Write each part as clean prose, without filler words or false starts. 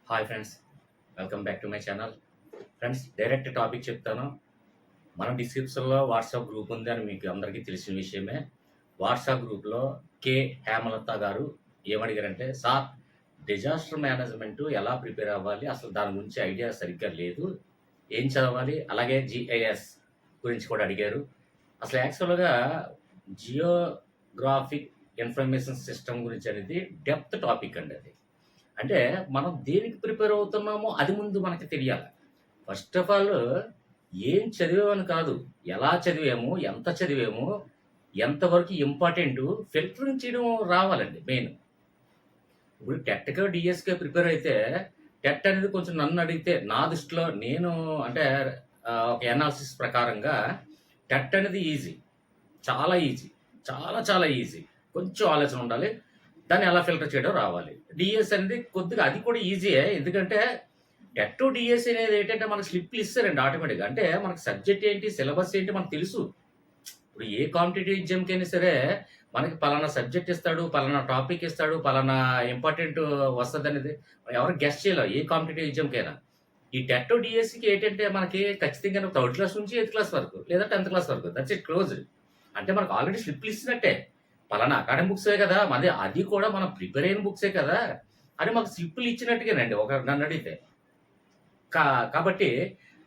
Hi friends, welcome back to my channel. Friends, direct topic చెప్తాను. మన డిస్క్రిప్షన్లో WhatsApp group ఉంది అని మీకు అందరికీ తెలిసిన విషయమే. వాట్సాప్ గ్రూప్లో కే హేమలత గారు ఏమడిగారంటే, సార్ డిజాస్టర్ మేనేజ్మెంట్ ఎలా ప్రిపేర్ అవ్వాలి, అసలు దాని గురించి ఐడియా సరిగ్గా లేదు, ఏం చదవాలి, అలాగే జిఐఎస్ గురించి కూడా అడిగారు. అసలు యాక్చువల్గా జియోగ్రాఫిక్ ఇన్ఫర్మేషన్ సిస్టమ్ గురించి అనేది డెప్త్ టాపిక్ అండి. అది అంటే మనం దేనికి ప్రిపేర్ అవుతున్నామో అది ముందు మనకి తెలియాలి. ఫస్ట్ ఆఫ్ ఆల్ ఏం చదివామని కాదు, ఎలా చదివాము, ఎంత చదివాము, ఎంతవరకు ఇంపార్టెంటు ఫిల్టరింగ్ చేయడం రావాలండి మెయిన్. ఇప్పుడు టెట్‌కో, డీఎస్‌కో ప్రిపేర్ అయితే టెట్ అనేది కొంచెం నన్ను అడిగితే నా దృష్టిలో నేను అంటే ఒక ఎనాలిసిస్ ప్రకారంగా టెట్ అనేది ఈజీ. చాలా ఈజీ. చాలా చాలా ఈజీ. కొంచెం ఆలోచన ఉండాలి. దాన్ని ఎలా ఫిల్టర్ చేయడం రావాలి. డీఎస్ అనేది కొద్దిగా అది కూడా ఈజీయే. ఎందుకంటే టెట్, డీఎస్ అనేది ఏంటంటే మనకు స్లిప్‌లు ఇస్తారండి ఆటోమేటిక్‌గా. అంటే మనకు సబ్జెక్ట్ ఏంటి, సిలబస్ ఏంటి మనకు తెలుసు. ఇప్పుడు ఏ కాంపిటీటివ్ ఎగ్జామ్‌కైనా సరే మనకి పలానా సబ్జెక్ట్ ఇస్తాడు, పలానా టాపిక్ ఇస్తాడు, పలానా ఇంపార్టెంట్ వస్తదనేది ఎవరు గెస్ చేయలేరు ఏ కాంపిటీటివ్ ఎగ్జామ్‌కైనా. ఈ టెట్, డీఎస్‌కి ఏంటంటే మనకి ఖచ్చితంగా థర్డ్ క్లాస్ నుంచి ఎయిత్ క్లాస్ వరకు లేదా 10థ్ క్లాస్ వరకు దట్స్ ఇట్ క్లోజ్డ్. అంటే మనకు ఆల్రెడీ స్లిప్‌లు ఇచ్చినట్టే. పలానా అకాడమిక్ బుక్సే కదా! అది కూడా మనం ప్రిపేర్ అయిన బుక్సే కదా! అని మాకు స్లిప్పులు ఇచ్చినట్టుగానండి నన్నడిగితే. కాబట్టి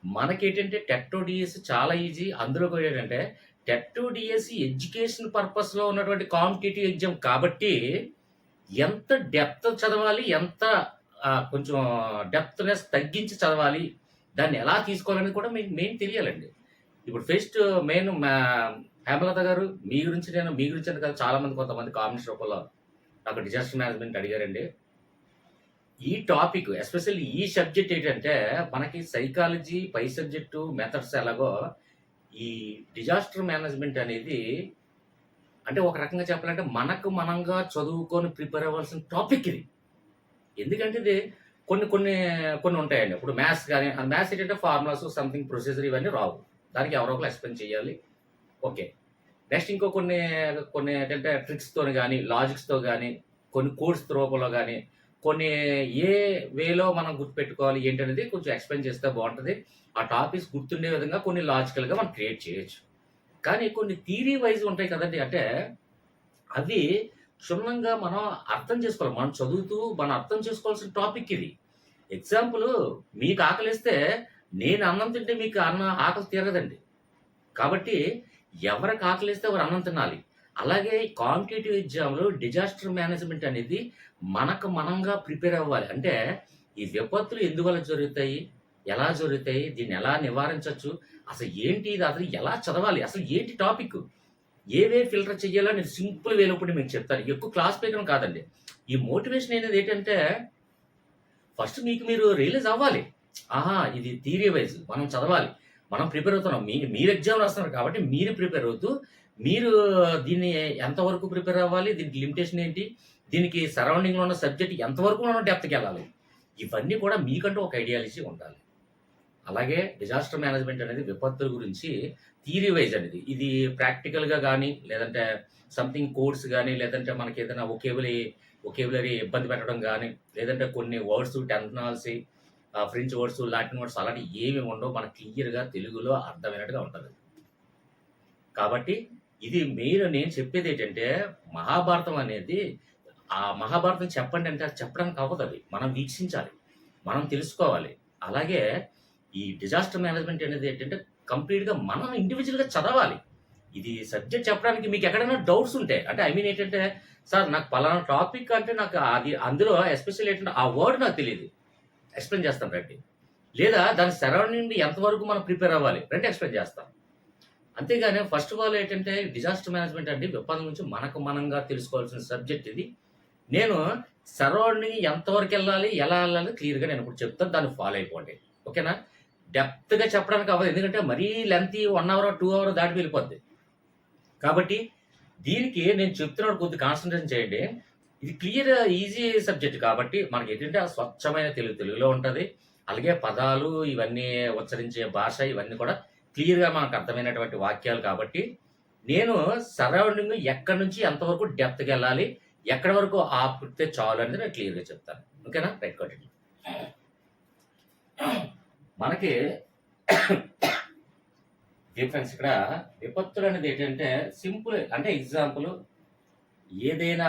మనకేంటంటే టెట్టో, డీఎస్సీ చాలా ఈజీ. అందులో కూడా ఏంటంటే టెట్టో, డీఎస్సీ ఎడ్యుకేషన్ పర్పస్‌లో ఉన్నటువంటి కాంపిటీటివ్ ఎగ్జామ్ కాబట్టి ఎంత డెప్త్ చదవాలి, ఎంత కొంచెం డెప్త్‌నెస్ తగ్గించి చదవాలి, దాన్ని ఎలా తీసుకోవాలనేది కూడా మీకు మెయిన్ తెలియాలండి. ఇప్పుడు ఫస్ట్ మెయిన్ హేమలత గారు మీ గురించి అని కాదు, చాలామంది కొంతమంది కామెంట్స్ రూపంలో నాకు డిజాస్టర్ మేనేజ్మెంట్ అడిగారండి. ఈ టాపిక్ ఎస్పెషల్లీ ఈ సబ్జెక్ట్ ఏంటంటే మనకి సైకాలజీ పై సబ్జెక్టు మెథడ్స్ ఎలాగో ఈ డిజాస్టర్ మేనేజ్మెంట్ అనేది అంటే ఒక రకంగా చెప్పాలంటే మనకు మనంగా చదువుకొని ప్రిపేర్ అవ్వాల్సిన టాపిక్ ఇది. ఎందుకంటే ఇది కొన్ని కొన్ని కొన్ని ఉంటాయండి. ఇప్పుడు మ్యాథ్స్ కానీ మ్యాథ్స్ ఏంటంటే ఫార్ములాస్ సంథింగ్ ప్రొసీజర్ ఇవన్నీ రావు. దానికి ఎవరో ఒకరు ఎక్స్ప్లెయిన్ చేయాలి. ఓకే. నెక్స్ట్ ఇంకో కొన్ని కొన్ని ఏంటంటే ట్రిక్స్‌తోని గానీ, లాజిక్స్‌తో గానీ, కొన్ని కోడ్స్ రూపంలో గానీ, కొన్ని ఏ వేలో మనం గుర్తుపెట్టుకోవాలి ఏంటనేది కొంచెం ఎక్స్‌ప్లెయిన్ చేస్తే బావుంటది. ఆ టాపిక్స్ గుర్తుండే విధంగా కొన్ని లాజికల్‌గా మనం క్రియేట్ చేయొచ్చు. కానీ కొన్ని థియరీ వైస్ ఉంటాయి కదండీ! అంటే అవి క్షుణ్ణంగా మనం అర్థం చేసుకోవాలి. మనం చదువుతూ మనం అర్థం చేసుకోవాల్సిన టాపిక్ ఇది. ఎగ్జాంపుల్ మీకు ఆకలేస్తే నేను అన్నం తింటే మీకు ఆకలి తీరదండి. కాబట్టి ఎవరికి ఆకలిస్తే వారు అన్నం తినాలి. అలాగే కాంపిటీటివ్ ఎగ్జామ్‌లో డిజాస్టర్ మేనేజ్మెంట్ అనేది మనకు మనంగా ప్రిపేర్ అవ్వాలి. అంటే ఈ విపత్తులు ఎందువల్ల జరుగుతాయి? ఎలా జరుగుతాయి? దీన్ని ఎలా నివారించొచ్చు? అసలు ఏంటి ఇది? అసలు ఎలా చదవాలి? అసలు ఏంటి టాపిక్? ఏ వే ఫిల్టర్ చేయాలో నేను సింపుల్ వేలో ఇప్పుడు మీకు చెప్తాను. ఎక్కువ క్లాస్ పీకడం కాదండి. ఈ మోటివేషన్ అనేది ఏంటంటే ఫస్ట్ మీకు మీరు రియలైజ్ అవ్వాలి. ఆహా! ఇది థియరీ వైస్ మనం చదవాలి. మనం ప్రిపేర్ అవుతున్నాం. మీరు ఎగ్జామ్ రాస్తున్నారు కాబట్టి మీరు ప్రిపేర్ అవుతూ, మీరు దీన్ని ఎంతవరకు ప్రిపేర్ అవ్వాలి? దీనికి లిమిటేషన్ ఏంటి? దీనికి సరౌండింగ్‌లో ఉన్న సబ్జెక్ట్ ఎంతవరకు మనం డెప్త్‌కెళ్ళాలి? ఇవన్నీ కూడా మీకంటూ ఒక ఐడియాలజీ ఉండాలి. అలాగే డిజాస్టర్ మేనేజ్మెంట్ అనేది విపత్తుల గురించి థియరీ వైస్ అనేది. ఇది ప్రాక్టికల్‌గా గానీ, లేదంటే సంథింగ్ కోడ్స్ గానీ, లేదంటే మనకేదైనా వొకాబులరీ ఇబ్బంది పెట్టడం గానీ, లేదంటే కొన్ని words terminology French words, Latin words అలాంటివి ఏమి ఉండవు. మనకు క్లియర్‌గా తెలుగులో అర్థమైనట్టుగా ఉంటది. కాబట్టి ఇది మెయిన్ నేను చెప్పేదేంటంటే మహాభారతం అనేది ఆ మహాభారతం చెప్పండి అంటే అది చెప్పడానికి అవ్వదది. మనం వీక్షించాలి. మనం తెలుసుకోవాలి. అలాగే ఈ డిజాస్టర్ మేనేజ్మెంట్ అనేది ఏంటంటే కంప్లీట్‌గా మనం ఇండివిడ్యువల్‌గా చదవాలి. ఇది సబ్జెక్ట్ చెప్పడానికి మీకు ఎక్కడైనా డౌట్స్ ఉంటే అంటే ఐ మీన్ ఏంటంటే, సార్ నాకు పలానా టాపిక్ అంటే నాకు అది అందులో ఎస్పెషల్లీ ఏంటంటే ఆ వర్డ్ నాకు తెలీదు. ఎక్స్‌ప్లెయిన్ చేస్తాను రండి. లేదా దాని సరౌండింగ్ ఎంతవరకు మనం ప్రిపేర్ అవ్వాలి రండి ఎక్స్‌ప్లెయిన్ చేస్తాం. అంతేగాని ఫస్ట్ ఆఫ్ ఆల్ ఏంటంటే డిజాస్టర్ మేనేజ్మెంట్ అంటే విపత్తు నుంచి మనకు మనంగా తెలుసుకోవాల్సిన సబ్జెక్ట్ ఇది. నేను సరౌండింగ్ ఎంతవరకెళ్ళాలి, ఎలా ఎళ్ళాలి క్లియర్‌గా నేను ఇప్పుడు చెప్తాను. దాన్ని ఫాలో అయిపోండి. ఓకేనా? డెప్త్‌గా చెప్పడానికి అవ్వదు. ఎందుకంటే మరీ లెంతీ 1 అవర్, 2 అవర్ దాటి వెళ్ళిపోద్ది. కాబట్టి దీనికి నేను చెప్తున్నాను కొద్దిగా కాన్సంట్రేషన్ చేయండి. ఇది క్లియర్ ఈజీ సబ్జెక్ట్ కాబట్టి మనకేంటంటే ఆ స్వచ్ఛమైన తెలుగులో ఉంటది. అలాగే పదాలు ఇవన్నీ ఉచ్చరించే భాష ఇవన్నీ కూడా క్లియర్‌గా మనకు అర్థమైనటువంటి వాక్యాలు కాబట్టి, నేను సరౌండింగ్ ఎక్కడి నుంచి ఎంతవరకు డెప్త్‌గెళ్ళాలి, ఎక్కడి వరకు ఆపితే చాలు అనేది నేను క్లియర్‌గా చెప్తాను. ఓకేనా? Right continue. మనకి ఫ్రెండ్స్ ఇక్కడ విపత్తులు అనేది ఏంటంటే సింపుల్, అంటే ఎగ్జాంపుల్ ఏదైనా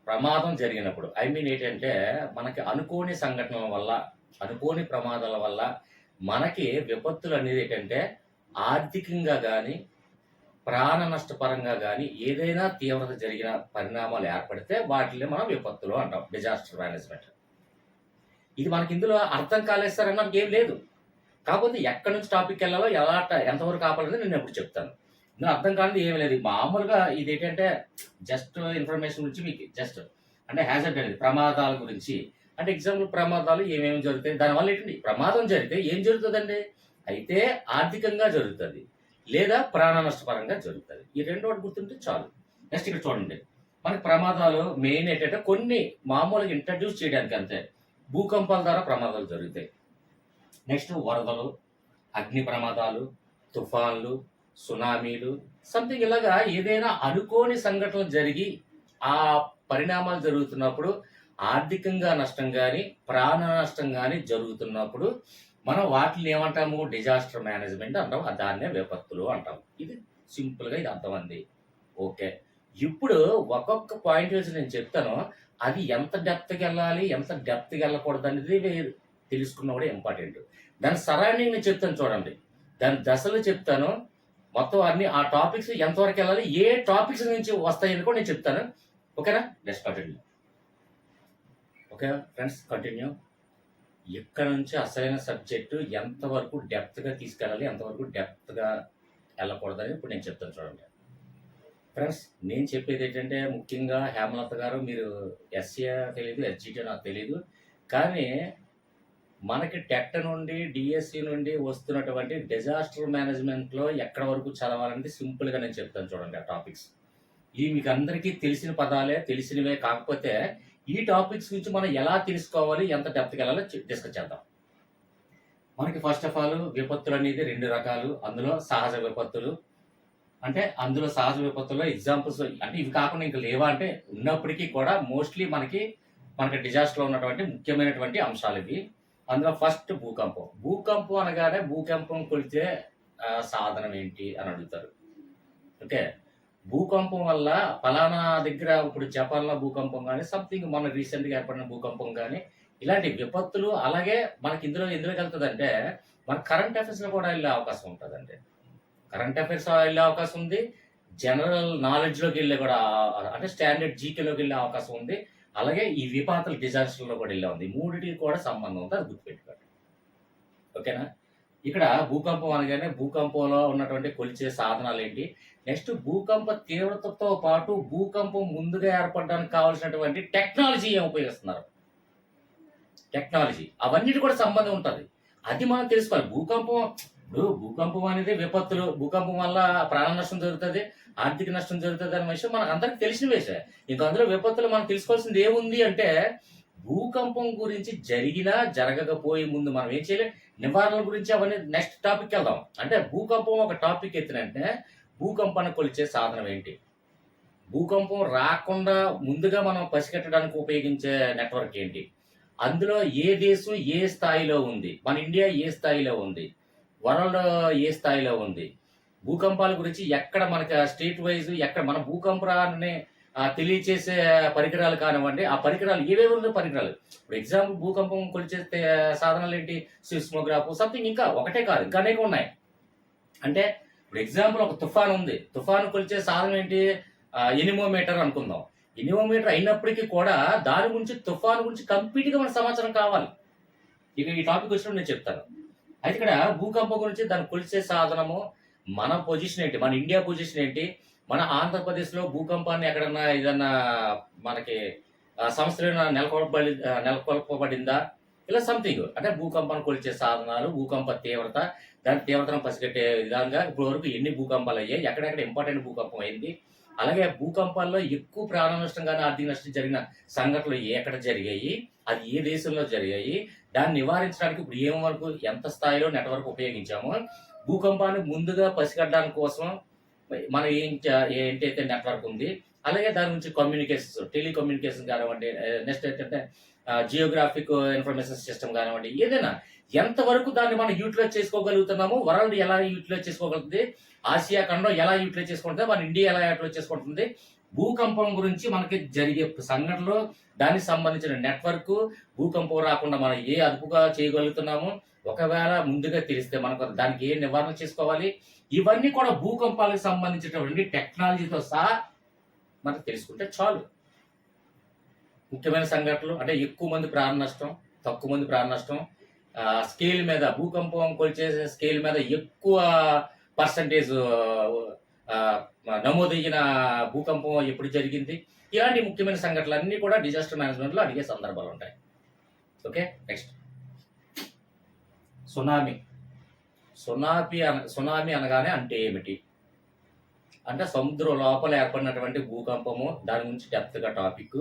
ప్రమాదం జరిగినప్పుడు, ఐ మీన్ ఏంటంటే మనకి అనుకోని సంఘటనల వల్ల, అనుకోని ప్రమాదాల వల్ల మనకి విపత్తులు అనేది ఏంటంటే ఆర్థికంగా కానీ ప్రాణ నష్టపరంగా కానీ ఏదైనా తీవ్రత జరిగిన పరిణామాలు ఏర్పడితే వాటిని మనం విపత్తులు అంటాం, డిజాస్టర్ మేనేజ్మెంట్. ఇది మనకి ఇందులో అర్థం కాలేదు సార్ అన్నది ఏం లేదు. కాకపోతే ఎక్కడి నుంచి టాపిక్ వెళ్ళాలో ఎలా ఎంతవరకు ఆపాలని నేను ఎప్పుడు చెప్తాను. ఇందులో అర్థం కానిది ఏమీ లేదు. మామూలుగా ఇది ఏంటంటే జస్ట్ ఇన్ఫర్మేషన్ గురించి మీకు జస్ట్ అంటే హ్యాజర్డ్ అనేది ప్రమాదాల గురించి. అంటే ఎగ్జాంపుల్ ప్రమాదాలు ఏమేమి జరుగుతాయి, దానివల్ల ఏంటండి ప్రమాదం జరిగితే ఏం జరుగుతుందండి, అయితే ఆర్థికంగా జరుగుతుంది లేదా ప్రాణ నష్టపరంగా జరుగుతుంది. ఈ రెండు ఒకటి గుర్తుంటే చాలు. నెక్స్ట్ ఇక్కడ చూడండి, మనకి ప్రమాదాలు మెయిన్ ఏంటంటే కొన్ని మామూలుగా ఇంట్రడ్యూస్ చేయడానికి అంతే. భూకంపాల ద్వారా ప్రమాదాలు జరుగుతాయి. నెక్స్ట్ వరదలు, అగ్ని ప్రమాదాలు, తుఫాన్లు, సునామీలు, సంథింగ్ ఇలాగా ఏదైనా అనుకోని సంఘటనలు జరిగి ఆ పరిణామాలు జరుగుతున్నప్పుడు ఆర్థికంగా నష్టం కానీ ప్రాణ నష్టం కానీ జరుగుతున్నప్పుడు మనం వాటిని ఏమంటాము, డిజాస్టర్ మేనేజ్మెంట్ అంటాం. దాన్నే విపత్తులు అంటాం. ఇది సింపుల్గా ఇది అర్థమంది. ఓకే, ఇప్పుడు ఒక్కొక్క పాయింట్ వేసి నేను చెప్తాను. అది ఎంత డెప్త్కి వెళ్ళాలి, ఎంత డెప్త్కి వెళ్ళకూడదు అనేది తెలుసుకున్న కూడా ఇంపార్టెంట్. దాని సరౌండింగ్ నేను చెప్తాను చూడండి, దాని దశలు చెప్తాను మొత్తం అన్ని. ఆ టాపిక్స్ ఎంతవరకు వెళ్ళాలి, ఏ టాపిక్స్ నుంచి వస్తాయని కూడా నేను చెప్తాను. ఓకేనా, next continue. Okay friends, continue. ఇక్కడ నుంచి అసలైన సబ్జెక్టు ఎంతవరకు డెప్త్గా తీసుకెళ్ళాలి, ఎంతవరకు డెప్త్గా వెళ్ళకూడదని ఇప్పుడు నేను చెప్తాను చూడండి. ఫ్రెండ్స్, నేను చెప్పేది ఏంటంటే ముఖ్యంగా హేమలత గారు, మీరు ఎస్సీ తెలీదు, ఎస్జిటి నాకు తెలీదు, కానీ మనకి టెట్ నుండి డిఎస్సి నుండి వస్తున్నటువంటి డిజాస్టర్ మేనేజ్మెంట్లో ఎక్కడ వరకు చదవాలనేది సింపుల్గా నేను చెప్తాను చూడండి. ఆ టాపిక్స్ ఇవి మీకు అందరికీ తెలిసిన పదాలే, తెలిసినవే. కాకపోతే ఈ టాపిక్స్ గురించి మనం ఎలా తెలుసుకోవాలి, ఎంత డెప్త్కి వెళ్ళాలో డిస్కస్ చేద్దాం. మనకి ఫస్ట్ ఆఫ్ ఆల్ విపత్తులు అనేది రెండు రకాలు. అందులో సహజ విపత్తులు, అంటే అందులో సహజ విపత్తుల్లో ఎగ్జాంపుల్స్ అంటే ఇవి కాకుండా ఇంకా లేవా అంటే ఉన్నప్పటికీ కూడా మోస్ట్లీ మనకి డిజాస్టర్లో ఉన్నటువంటి ముఖ్యమైనటువంటి అంశాలు ఇవి. అందులో ఫస్ట్ భూకంపం. భూకంపం అనగానే భూకంపం కొలిచే సాధనం ఏంటి అని అడుగుతారు. ఓకే, భూకంపం వల్ల ఫలానా దగ్గర ఇప్పుడు జపాన్లో భూకంపం కానీ, సంథింగ్ మన రీసెంట్గా ఏర్పడిన భూకంపం కానీ, ఇలాంటి విపత్తులు. అలాగే మనకి ఎందులోకి వెళ్తుందంటే మన కరెంట్ అఫైర్స్లో కూడా వెళ్ళే అవకాశం ఉంటుందండి. కరెంట్ అఫైర్స్ వెళ్ళే అవకాశం ఉంది, జనరల్ నాలెడ్జ్లోకి వెళ్ళే కూడా, అంటే స్టాండర్డ్ జీకేలోకి వెళ్ళే అవకాశం ఉంది. అలాగే ఈ విపాతల డిజాస్టర్లో కూడా వెళ్ళే ఉంది. మూడింటికి కూడా సంబంధం ఉంది, అది గుర్తుపెట్టుకోండి. ఓకేనా, ఇక్కడ భూకంపం అనగానే భూకంపంలో ఉన్నటువంటి కొలిచే సాధనాలు ఏంటి, నెక్స్ట్ భూకంప తీవ్రతతో పాటు భూకంపం ముందుగా ఏర్పడడానికి కావాల్సినటువంటి టెక్నాలజీ ఏం ఉపయోగిస్తున్నారు, టెక్నాలజీ, అవన్నిటి కూడా సంబంధం ఉంటుంది. అది మనం తెలుసుకోవాలి. భూకంపం అనేది విపత్తులు, భూకంపం వల్ల ప్రాణ నష్టం జరుగుతుంది, ఆర్థిక నష్టం జరుగుతుంది అనే విషయం మనకు అందరికి తెలిసిన విషయం. ఇంకా అందులో విపత్తులు మనం తెలుసుకోవాల్సింది ఏముంది అంటే, భూకంపం గురించి జరిగినా జరగకపోయే ముందు మనం ఏం చేయాలి, నివారణల గురించి అవన్నీ నెక్స్ట్ టాపిక్ వెళ్దాం. అంటే భూకంపం ఒక టాపిక్ ఎత్తినంటే భూకంపాన్ని కొలిచే సాధనం ఏంటి, భూకంపం రాకుండా ముందుగా మనం పసిగట్టడానికి ఉపయోగించే నెట్వర్క్ ఏంటి, అందులో ఏ దేశం ఏ స్థాయిలో ఉంది, మన ఇండియా ఏ స్థాయిలో ఉంది, వరల్డ్ ఏ స్థాయిలో ఉంది, భూకంపాల గురించి ఎక్కడ మనకి స్టేట్ వైజ్ ఎక్కడ మన భూకంపాన్ని తెలియచేసే పరికరాలు కానివ్వండి, ఆ పరికరాలు ఏవేవి ఉందో పరికరాలు. ఇప్పుడు ఎగ్జాంపుల్ భూకంపం కొలిచే సాధనాలు ఏంటి, సిస్మోగ్రాఫ్, సంథింగ్, ఇంకా ఒకటే కాదు, ఇంకా అనేక ఉన్నాయి. అంటే ఇప్పుడు ఎగ్జాంపుల్ ఒక తుఫాన్ ఉంది, తుఫాను కొలిచే సాధనం ఏంటి, ఎనిమోమీటర్ అనుకుందాం. ఎనిమోమీటర్ అయినప్పటికీ కూడా దాని గురించి, తుఫాను గురించి కంప్లీట్గా మన సమాచారం కావాలి. ఇక ఈ టాపిక్ వచ్చినప్పుడు నేను చెప్తాను. అయితే ఇక్కడ భూకంపం గురించి దాన్ని కొలిచే సాధనము, మన పొజిషన్ ఏంటి, మన ఇండియా పొజిషన్ ఏంటి, మన ఆంధ్రప్రదేశ్లో భూకంపాన్ని ఎక్కడన్నా ఏదన్నా మనకి సంస్థలు నెలకొల్పబడిందా, ఇలా సంథింగ్. అంటే భూకంపాన్ని కొలిచే సాధనాలు, భూకంప తీవ్రత, దాని తీవ్రతను పసిగట్టే విధంగా ఇప్పటి వరకు ఎన్ని భూకంపాలు అయ్యాయి, ఎక్కడెక్కడ ఇంపార్టెంట్ భూకంపం అయింది, అలాగే భూకంపాల్లో ఎక్కువ ప్రాణ నష్టం కానీ ఆర్థిక నష్టం జరిగిన సంఘటనలు ఎక్కడ జరిగాయి, అది ఏ దేశంలో జరిగాయి, దాన్ని నివారించడానికి ఇప్పుడు ఏం వరకు ఎంత స్థాయిలో నెట్వర్క్ ఉపయోగించామో, భూకంపాన్ని ముందుగా పసిగట్టడానికి కోసం మనం ఏంటైతే నెట్వర్క్ ఉంది, అలాగే దాని గురించి కమ్యూనికేషన్స్, టెలికమ్యూనికేషన్ కానివ్వండి, నెక్స్ట్ ఏంటంటే జియోగ్రాఫిక్ ఇన్ఫర్మేషన్ సిస్టమ్ కానివ్వండి, ఏదైనా ఎంతవరకు దాన్ని మనం యూటిలైజ్ చేసుకోగలుగుతున్నాము, వరల్డ్ ఎలా యూటిలైజ్ చేసుకోగలుగుతుంది, ఆసియా ఖండం ఎలా యూటిలైజ్ చేసుకుంటుంది, మన ఇండియా ఎలా యూటిలైజ్ చేసుకుంటుంది, భూకంపం గురించి మనకి జరిగే సంఘటనలు, దానికి సంబంధించిన నెట్వర్క్, భూకంపం రాకుండా మనం ఏ అదుపుగా చేయగలుగుతున్నాము, ఒకవేళ ముందుగా తెలిస్తే మనకు దానికి ఏ నివారణ చేసుకోవాలి, ఇవన్నీ కూడా భూకంపాలకు సంబంధించినటువంటి టెక్నాలజీతో సహా మనకు తెలుసుకుంటే చాలు. ముఖ్యమైన సంఘటనలు అంటే ఎక్కువ మంది ప్రాణ నష్టం, తక్కువ మంది ప్రాణ నష్టం, స్కేల్ మీద భూకంపం కొలిచే స్కేల్ మీద ఎక్కువ పర్సంటేజ్ నమోదయ్యిన భూకంపం ఎప్పుడు జరిగింది, ఇలాంటి ముఖ్యమైన సంఘటనలు అన్నీ కూడా డిజాస్టర్ మేనేజ్మెంట్లో అడిగే సందర్భాలు ఉంటాయి. Okay, next tsunami. సునామీ అనగానే అంటే ఏమిటి అంటే సముద్రం లోపల ఏర్పడినటువంటి భూకంపము, దాని గురించి డెప్త్గా టాపిక్.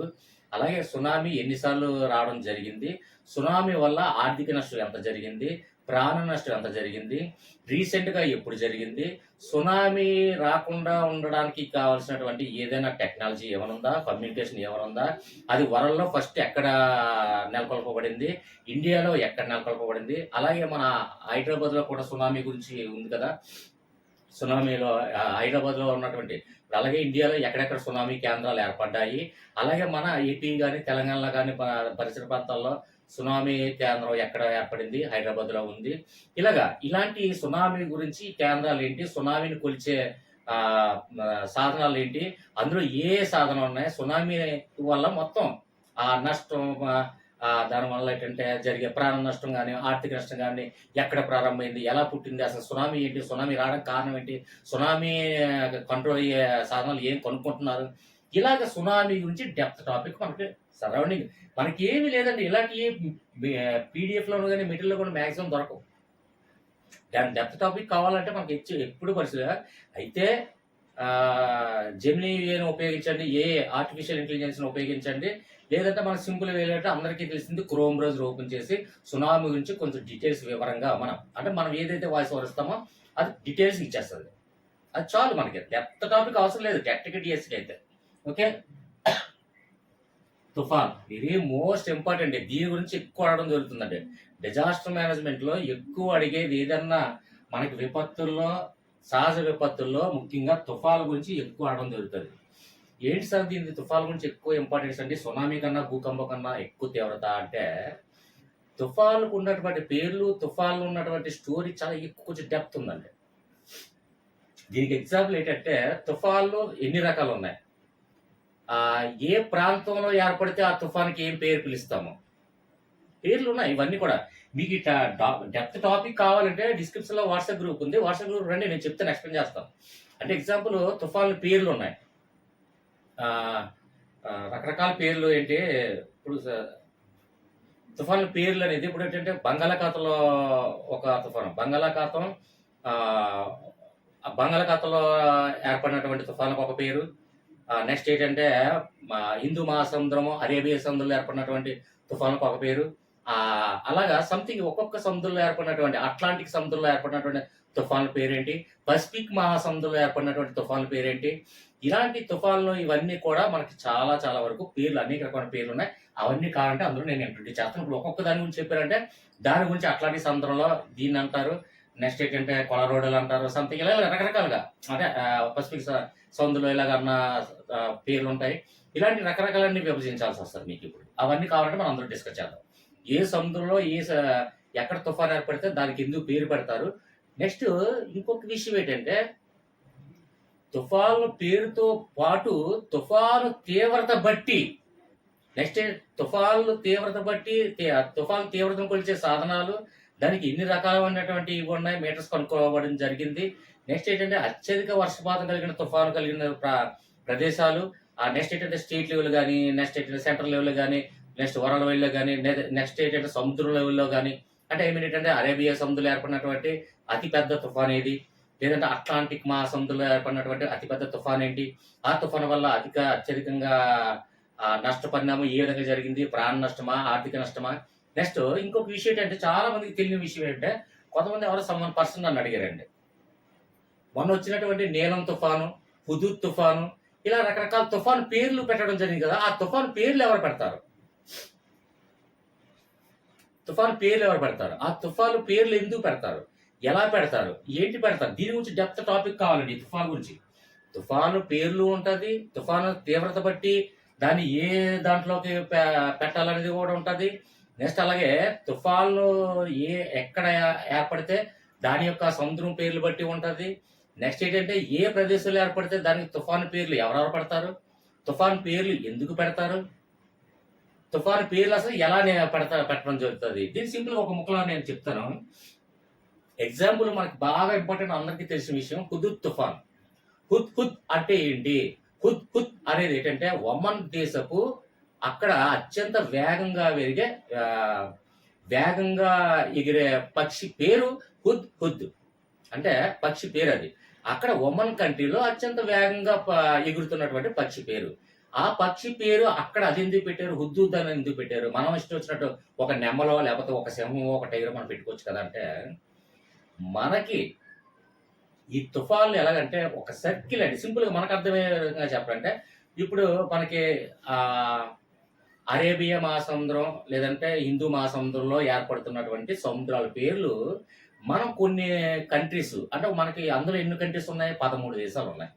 అలాగే సునామీ ఎన్నిసార్లు రావడం జరిగింది, సునామీ వల్ల ఆర్థిక నష్టం ఎంత జరిగింది, ప్రాణ నష్టం ఎంత జరిగింది, రీసెంట్గా ఎప్పుడు జరిగింది, సునామీ రాకుండా ఉండడానికి కావాల్సినటువంటి ఏదైనా టెక్నాలజీ ఏమనుందా, కమ్యూనికేషన్ ఏమనుందా, అది వరల్డ్లో ఫస్ట్ ఎక్కడ నెలకొల్పబడింది, ఇండియాలో ఎక్కడ నెలకొల్పబడింది, అలాగే మన హైదరాబాద్లో కూడా సునామీ గురించి ఉంది కదా, సునామీలో హైదరాబాద్లో ఉన్నటువంటి, అలాగే ఇండియాలో ఎక్కడెక్కడ సునామీ కేంద్రాలు ఏర్పడ్డాయి, అలాగే మన ఏపీ కానీ తెలంగాణలో కానీ పరిసర ప్రాంతాల్లో సునామీ కేంద్రం ఎక్కడ ఏర్పడింది, హైదరాబాద్లో ఉంది. ఇలాంటి సునామీ గురించి కేంద్రాలు ఏంటి, సునామీని కొలిచే సాధనాలు ఏంటి, అందులో ఏ సాధనాలు ఉన్నాయి, సునామీ వల్ల మొత్తం ఆ నష్టం, దానివల్ల ఏంటంటే జరిగే ప్రాణ నష్టం కానీ, ఆర్థిక నష్టం కానీ, ఎక్కడ ప్రారంభమైంది, ఎలా పుట్టింది, అసలు సునామీ ఏంటి, సునామీ రావడానికి కారణం ఏంటి, సునామీ కంట్రోల్ అయ్యే సాధనాలు ఏం కొనుక్కుంటున్నారు, ఇలాగ సునామీ గురించి డెప్త్ టాపిక్ మనకి సరౌండింగ్. మనకి ఏమీ లేదండి, ఇలాంటి పీడిఎఫ్లోనూ కానీ మెటీరియల్లో కూడా మ్యాక్సిమం దొరకవు. దాని డెప్త్ టాపిక్ కావాలంటే మనకి ఎప్పుడు పరిస్థితి అయితే జెమినీ ఉపయోగించండి, ఆర్టిఫిషియల్ ఇంటెలిజెన్స్ని ఉపయోగించండి, లేదంటే మనకు సింపుల్ వేలంటే అందరికీ తెలిసింది క్రోమ్ బ్రౌజర్ ఓపెన్ చేసి సునామీ గురించి కొంచెం డీటెయిల్స్ వివరంగా మనం ఏదైతే వాయిస్ ఓవర్ ఇస్తామో అది డీటెయిల్స్ ఇచ్చేస్తుంది. అది చాలు, మనకి డెప్త్ టాపిక్ అవసరం లేదు టెట్కి డిఎస్కి అయితే. ఓకే, తుఫాన్ ఇది మోస్ట్ ఇంపార్టెంట్, దీని గురించి ఎక్కువ అడగడం జరుగుతుందండి. డిజాస్టర్ మేనేజ్మెంట్లో ఎక్కువ అడిగేది ఏదన్నా మనకి విపత్తుల్లో, సహజ విపత్తుల్లో ముఖ్యంగా తుఫాన్ గురించి ఎక్కువ అడగడం జరుగుతుంది. ఏంటి సార్ దీనికి తుఫాన్ గురించి ఎక్కువ ఇంపార్టెన్స్ అండి, సునామీ కన్నా భూకంపం కన్నా ఎక్కువ తీవ్రత అంటే, తుఫాన్లకు ఉన్నటువంటి పేర్లు, తుఫాన్లు ఉన్నటువంటి స్టోరీ చాలా ఎక్కువ కొంచెం డెప్త్ ఉందండి. దీనికి ఎగ్జాంపుల్ ఏంటంటే, తుఫాన్లు ఎన్ని రకాలు ఉన్నాయి, ఏ ప్రాంతంలో ఏర్పడితే ఆ తుఫాన్కి ఏం పేరు పిలుస్తాము, పేర్లు ఉన్నాయి. ఇవన్నీ కూడా మీకు డెప్త్ టాపిక్ కావాలంటే డిస్క్రిప్షన్లో వాట్సాప్ గ్రూప్ ఉంది, వాట్సాప్ గ్రూప్ రండి, నేను చెప్తాను, ఎక్స్ప్లెయిన్ చేస్తాను. అంటే ఎగ్జాంపుల్ తుఫాన్ల పేర్లు ఉన్నాయి, రకరకాల పేర్లు ఏంటి. ఇప్పుడు తుఫాన్ల పేర్లు అనేది ఇప్పుడు ఏంటంటే బంగాళాఖాతంలో ఒక తుఫాను, బంగాళాఖాతంలో ఏర్పడినటువంటి తుఫానుకు ఒక పేరు. నెక్స్ట్ ఏంటంటే హిందూ మహాసముద్రము, అరేబియా సముద్రంలో ఏర్పడినటువంటి తుఫానుకు ఒక పేరు. అలాగా సంథింగ్ ఒక్కొక్క సముద్రంలో ఏర్పడినటువంటి, అట్లాంటిక్ సముద్రంలో ఏర్పడినటువంటి తుఫాన్ల పేరేంటి, పసిఫిక్ మహాసముద్రంలో ఏర్పడినటువంటి తుఫాన్ల పేరేంటి, ఇలాంటి తుఫాన్లు ఇవన్నీ కూడా మనకి చాలా చాలా వరకు పేర్లు, అనేక రకమైన పేర్లు ఉన్నాయి. అవన్నీ కావాలంటే అందులో నేను ఇంట్రొడ్యూస్ చేస్తాను. ఇప్పుడు ఒక్కొక్క దాని గురించి చెప్పారంటే దాని గురించి అట్లాంటిక్ సముద్రంలో దీన్ని అంటారు, నెక్స్ట్ ఏంటంటే కొలరోడలు అంటారు, సంథింగ్ ఇలా రకరకాలుగా, అంటే పసిఫిక్ సముద్రంలో ఇలాగన్న పేర్లు ఉంటాయి. ఇలాంటి రకరకాలన్నీ విభజించాల్సి వస్తుంది మీకు. ఇప్పుడు అవన్నీ కావాలంటే మనం అందరూ డిస్కస్ చేద్దాం. ఏ సముద్రంలో ఎక్కడ తుఫాన్ ఏర్పడితే దానికి ఎందుకు పేరు పెడతారు. నెక్స్ట్ ఇంకొక విషయం ఏంటంటే, తుఫాను పేరుతో పాటు తుఫాను తీవ్రత బట్టి, నెక్స్ట్ తుఫాను తీవ్రతను కొలిచే సాధనాలు, దానికి ఎన్ని రకాలైనటువంటి ఇవి ఉన్నాయి, మీటర్స్ కనుక్కోవడం జరిగింది. నెక్స్ట్ ఏంటంటే అత్యధిక వర్షపాతం కలిగిన తుఫాను కలిగిన ప్రదేశాలు, నెక్స్ట్ ఏంటంటే స్టేట్ లెవెల్ కానీ, నెక్స్ట్ ఏంటంటే సెంట్రల్ లెవెల్ కానీ, నెక్స్ట్ వరల్డ్ లెవెల్లో కానీ, నెక్స్ట్ ఏంటంటే సముద్ర లెవెల్లో కానీ, అంటే ఏంటంటే అరేబియా సముద్రంలో ఏర్పడినటువంటి అతిపెద్ద తుఫాన్ ఏది, లేదంటే అట్లాంటిక్ మహాసముద్రంలో ఏర్పడినటువంటి అతిపెద్ద తుఫాన్ ఏంటి, ఆ తుఫాను వల్ల అత్యధికంగా నష్టపరిణామం ఏ విధంగా జరిగింది, ప్రాణ నష్టమా, ఆర్థిక నష్టమా. నెక్స్ట్ ఇంకొక విషయం ఏంటంటే చాలా మందికి తెలియని విషయం ఏంటంటే, కొంతమంది ఎవరో సమ్మన్ పర్సన్ నన్ను అడిగారండి, మొన్న వచ్చినటువంటి నీలం తుఫాను, హుదూద్ తుఫాను, ఇలా రకరకాల తుఫాను పేర్లు పెట్టడం జరిగింది కదా, ఆ తుఫాను పేర్లు ఎవరు పెడతారు, తుఫాను పేర్లు ఎవరు పెడతారు? ఆ తుఫాను పేర్లు ఎందుకు పెడతారు? ఎలా పెడతారు? ఏంటి పెడతారు? దీని గురించి డెప్త్ టాపిక్ కావాలండి ఈ తుఫాను గురించి. తుఫాను పేర్లు ఉంటది. తుఫాను తీవ్రత బట్టి దాన్ని ఏ దాంట్లోకి పెట్టాలనేది కూడా ఉంటది. నెక్స్ట్ అలాగే తుఫాన్లు ఎక్కడ ఏర్పడితే దాని యొక్క సముద్రం పేర్లు బట్టి ఉంటది. నెక్స్ట్ ఏంటంటే ఏ ప్రదేశంలో ఏర్పడితే దానికి తుఫాను పేర్లు ఎవరెవరు పెడతారు? తుఫాను పేర్లు ఎందుకు పెడతారు? తుఫాను పేర్లు అసలు ఎలా పెట్టడం జరుగుతుంది? దీని సింపుల్‌గా ఒక ముక్కలో నేను చెప్తాను. ఎగ్జాంపుల్ మనకు బాగా ఇంపార్టెంట్ అందరికీ తెలిసిన విషయం హుదూద్ తుఫాన్. హుద్ అంటే ఏంటి? హుద్ అనేది ఏంటంటే ఒమన్ దేశపు అక్కడ అత్యంత వేగంగా ఎగిరే పక్షి పేరు హుద్. అంటే పక్షి పేరు అది. అక్కడ ఒమన్ కంట్రీలో అత్యంత వేగంగా ఎగురుతున్నటువంటి పక్షి పేరు. ఆ పక్షి పేరు అక్కడ అది ఎందుకు పెట్టారు? హుద్హుద్ అని ఎందుకు పెట్టారు? మనం ఇష్టం వచ్చినట్టు ఒక నెమలో లేకపోతే ఒక సింహమో ఒక టైగర్ మనం పెట్టుకోవచ్చు కదా! అంటే మనకి ఈ తుఫాన్లు ఎలాగంటే ఒక సర్కిల్ అండి. సింపుల్‌గా మనకు అర్థమయ్యే విధంగా చెప్పాలంటే ఇప్పుడు మనకి అరేబియా మహాసముద్రం లేదంటే హిందూ మహాసముద్రంలో ఏర్పడుతున్నటువంటి సముద్రాల పేర్లు మనం కొన్ని కంట్రీస్ అంటే మనకి అందులో ఎన్ని కంట్రీస్ ఉన్నాయి? 13 దేశాలు ఉన్నాయి.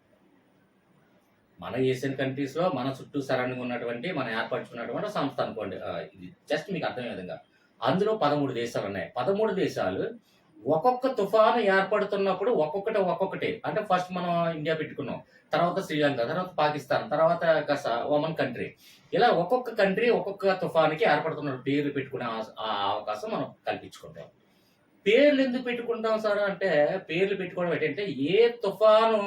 మన ఏషియన్ కంట్రీస్‌లో మన చుట్టూ సరౌండింగ్ ఉన్నటువంటి మనం ఏర్పరచుకున్నటువంటి సంస్థ అనుకోండి. ఇది జస్ట్ మీకు అర్థమయ్యే విధంగా. అందులో 13 దేశాలు ఉన్నాయి. 13 దేశాలు ఒక్కొక్క తుఫాను ఏర్పడుతున్నప్పుడు ఒక్కొక్కటి అంటే ఫస్ట్ మనం ఇండియా పెట్టుకున్నాం. తర్వాత శ్రీలంక, తర్వాత పాకిస్తాన్, తర్వాత ఒమన్ కంట్రీ. ఇలా ఒక్కొక్క కంట్రీ ఒక్కొక్క తుఫానుకి ఏర్పడుతున్న పేర్లు పెట్టుకునే ఆ అవకాశం మనం కల్పించుకుంటాం. పేర్లు ఎందుకు పెట్టుకుంటాం సార్ అంటే పేర్లు పెట్టుకోవడం ఏంటంటే ఏ తుఫాను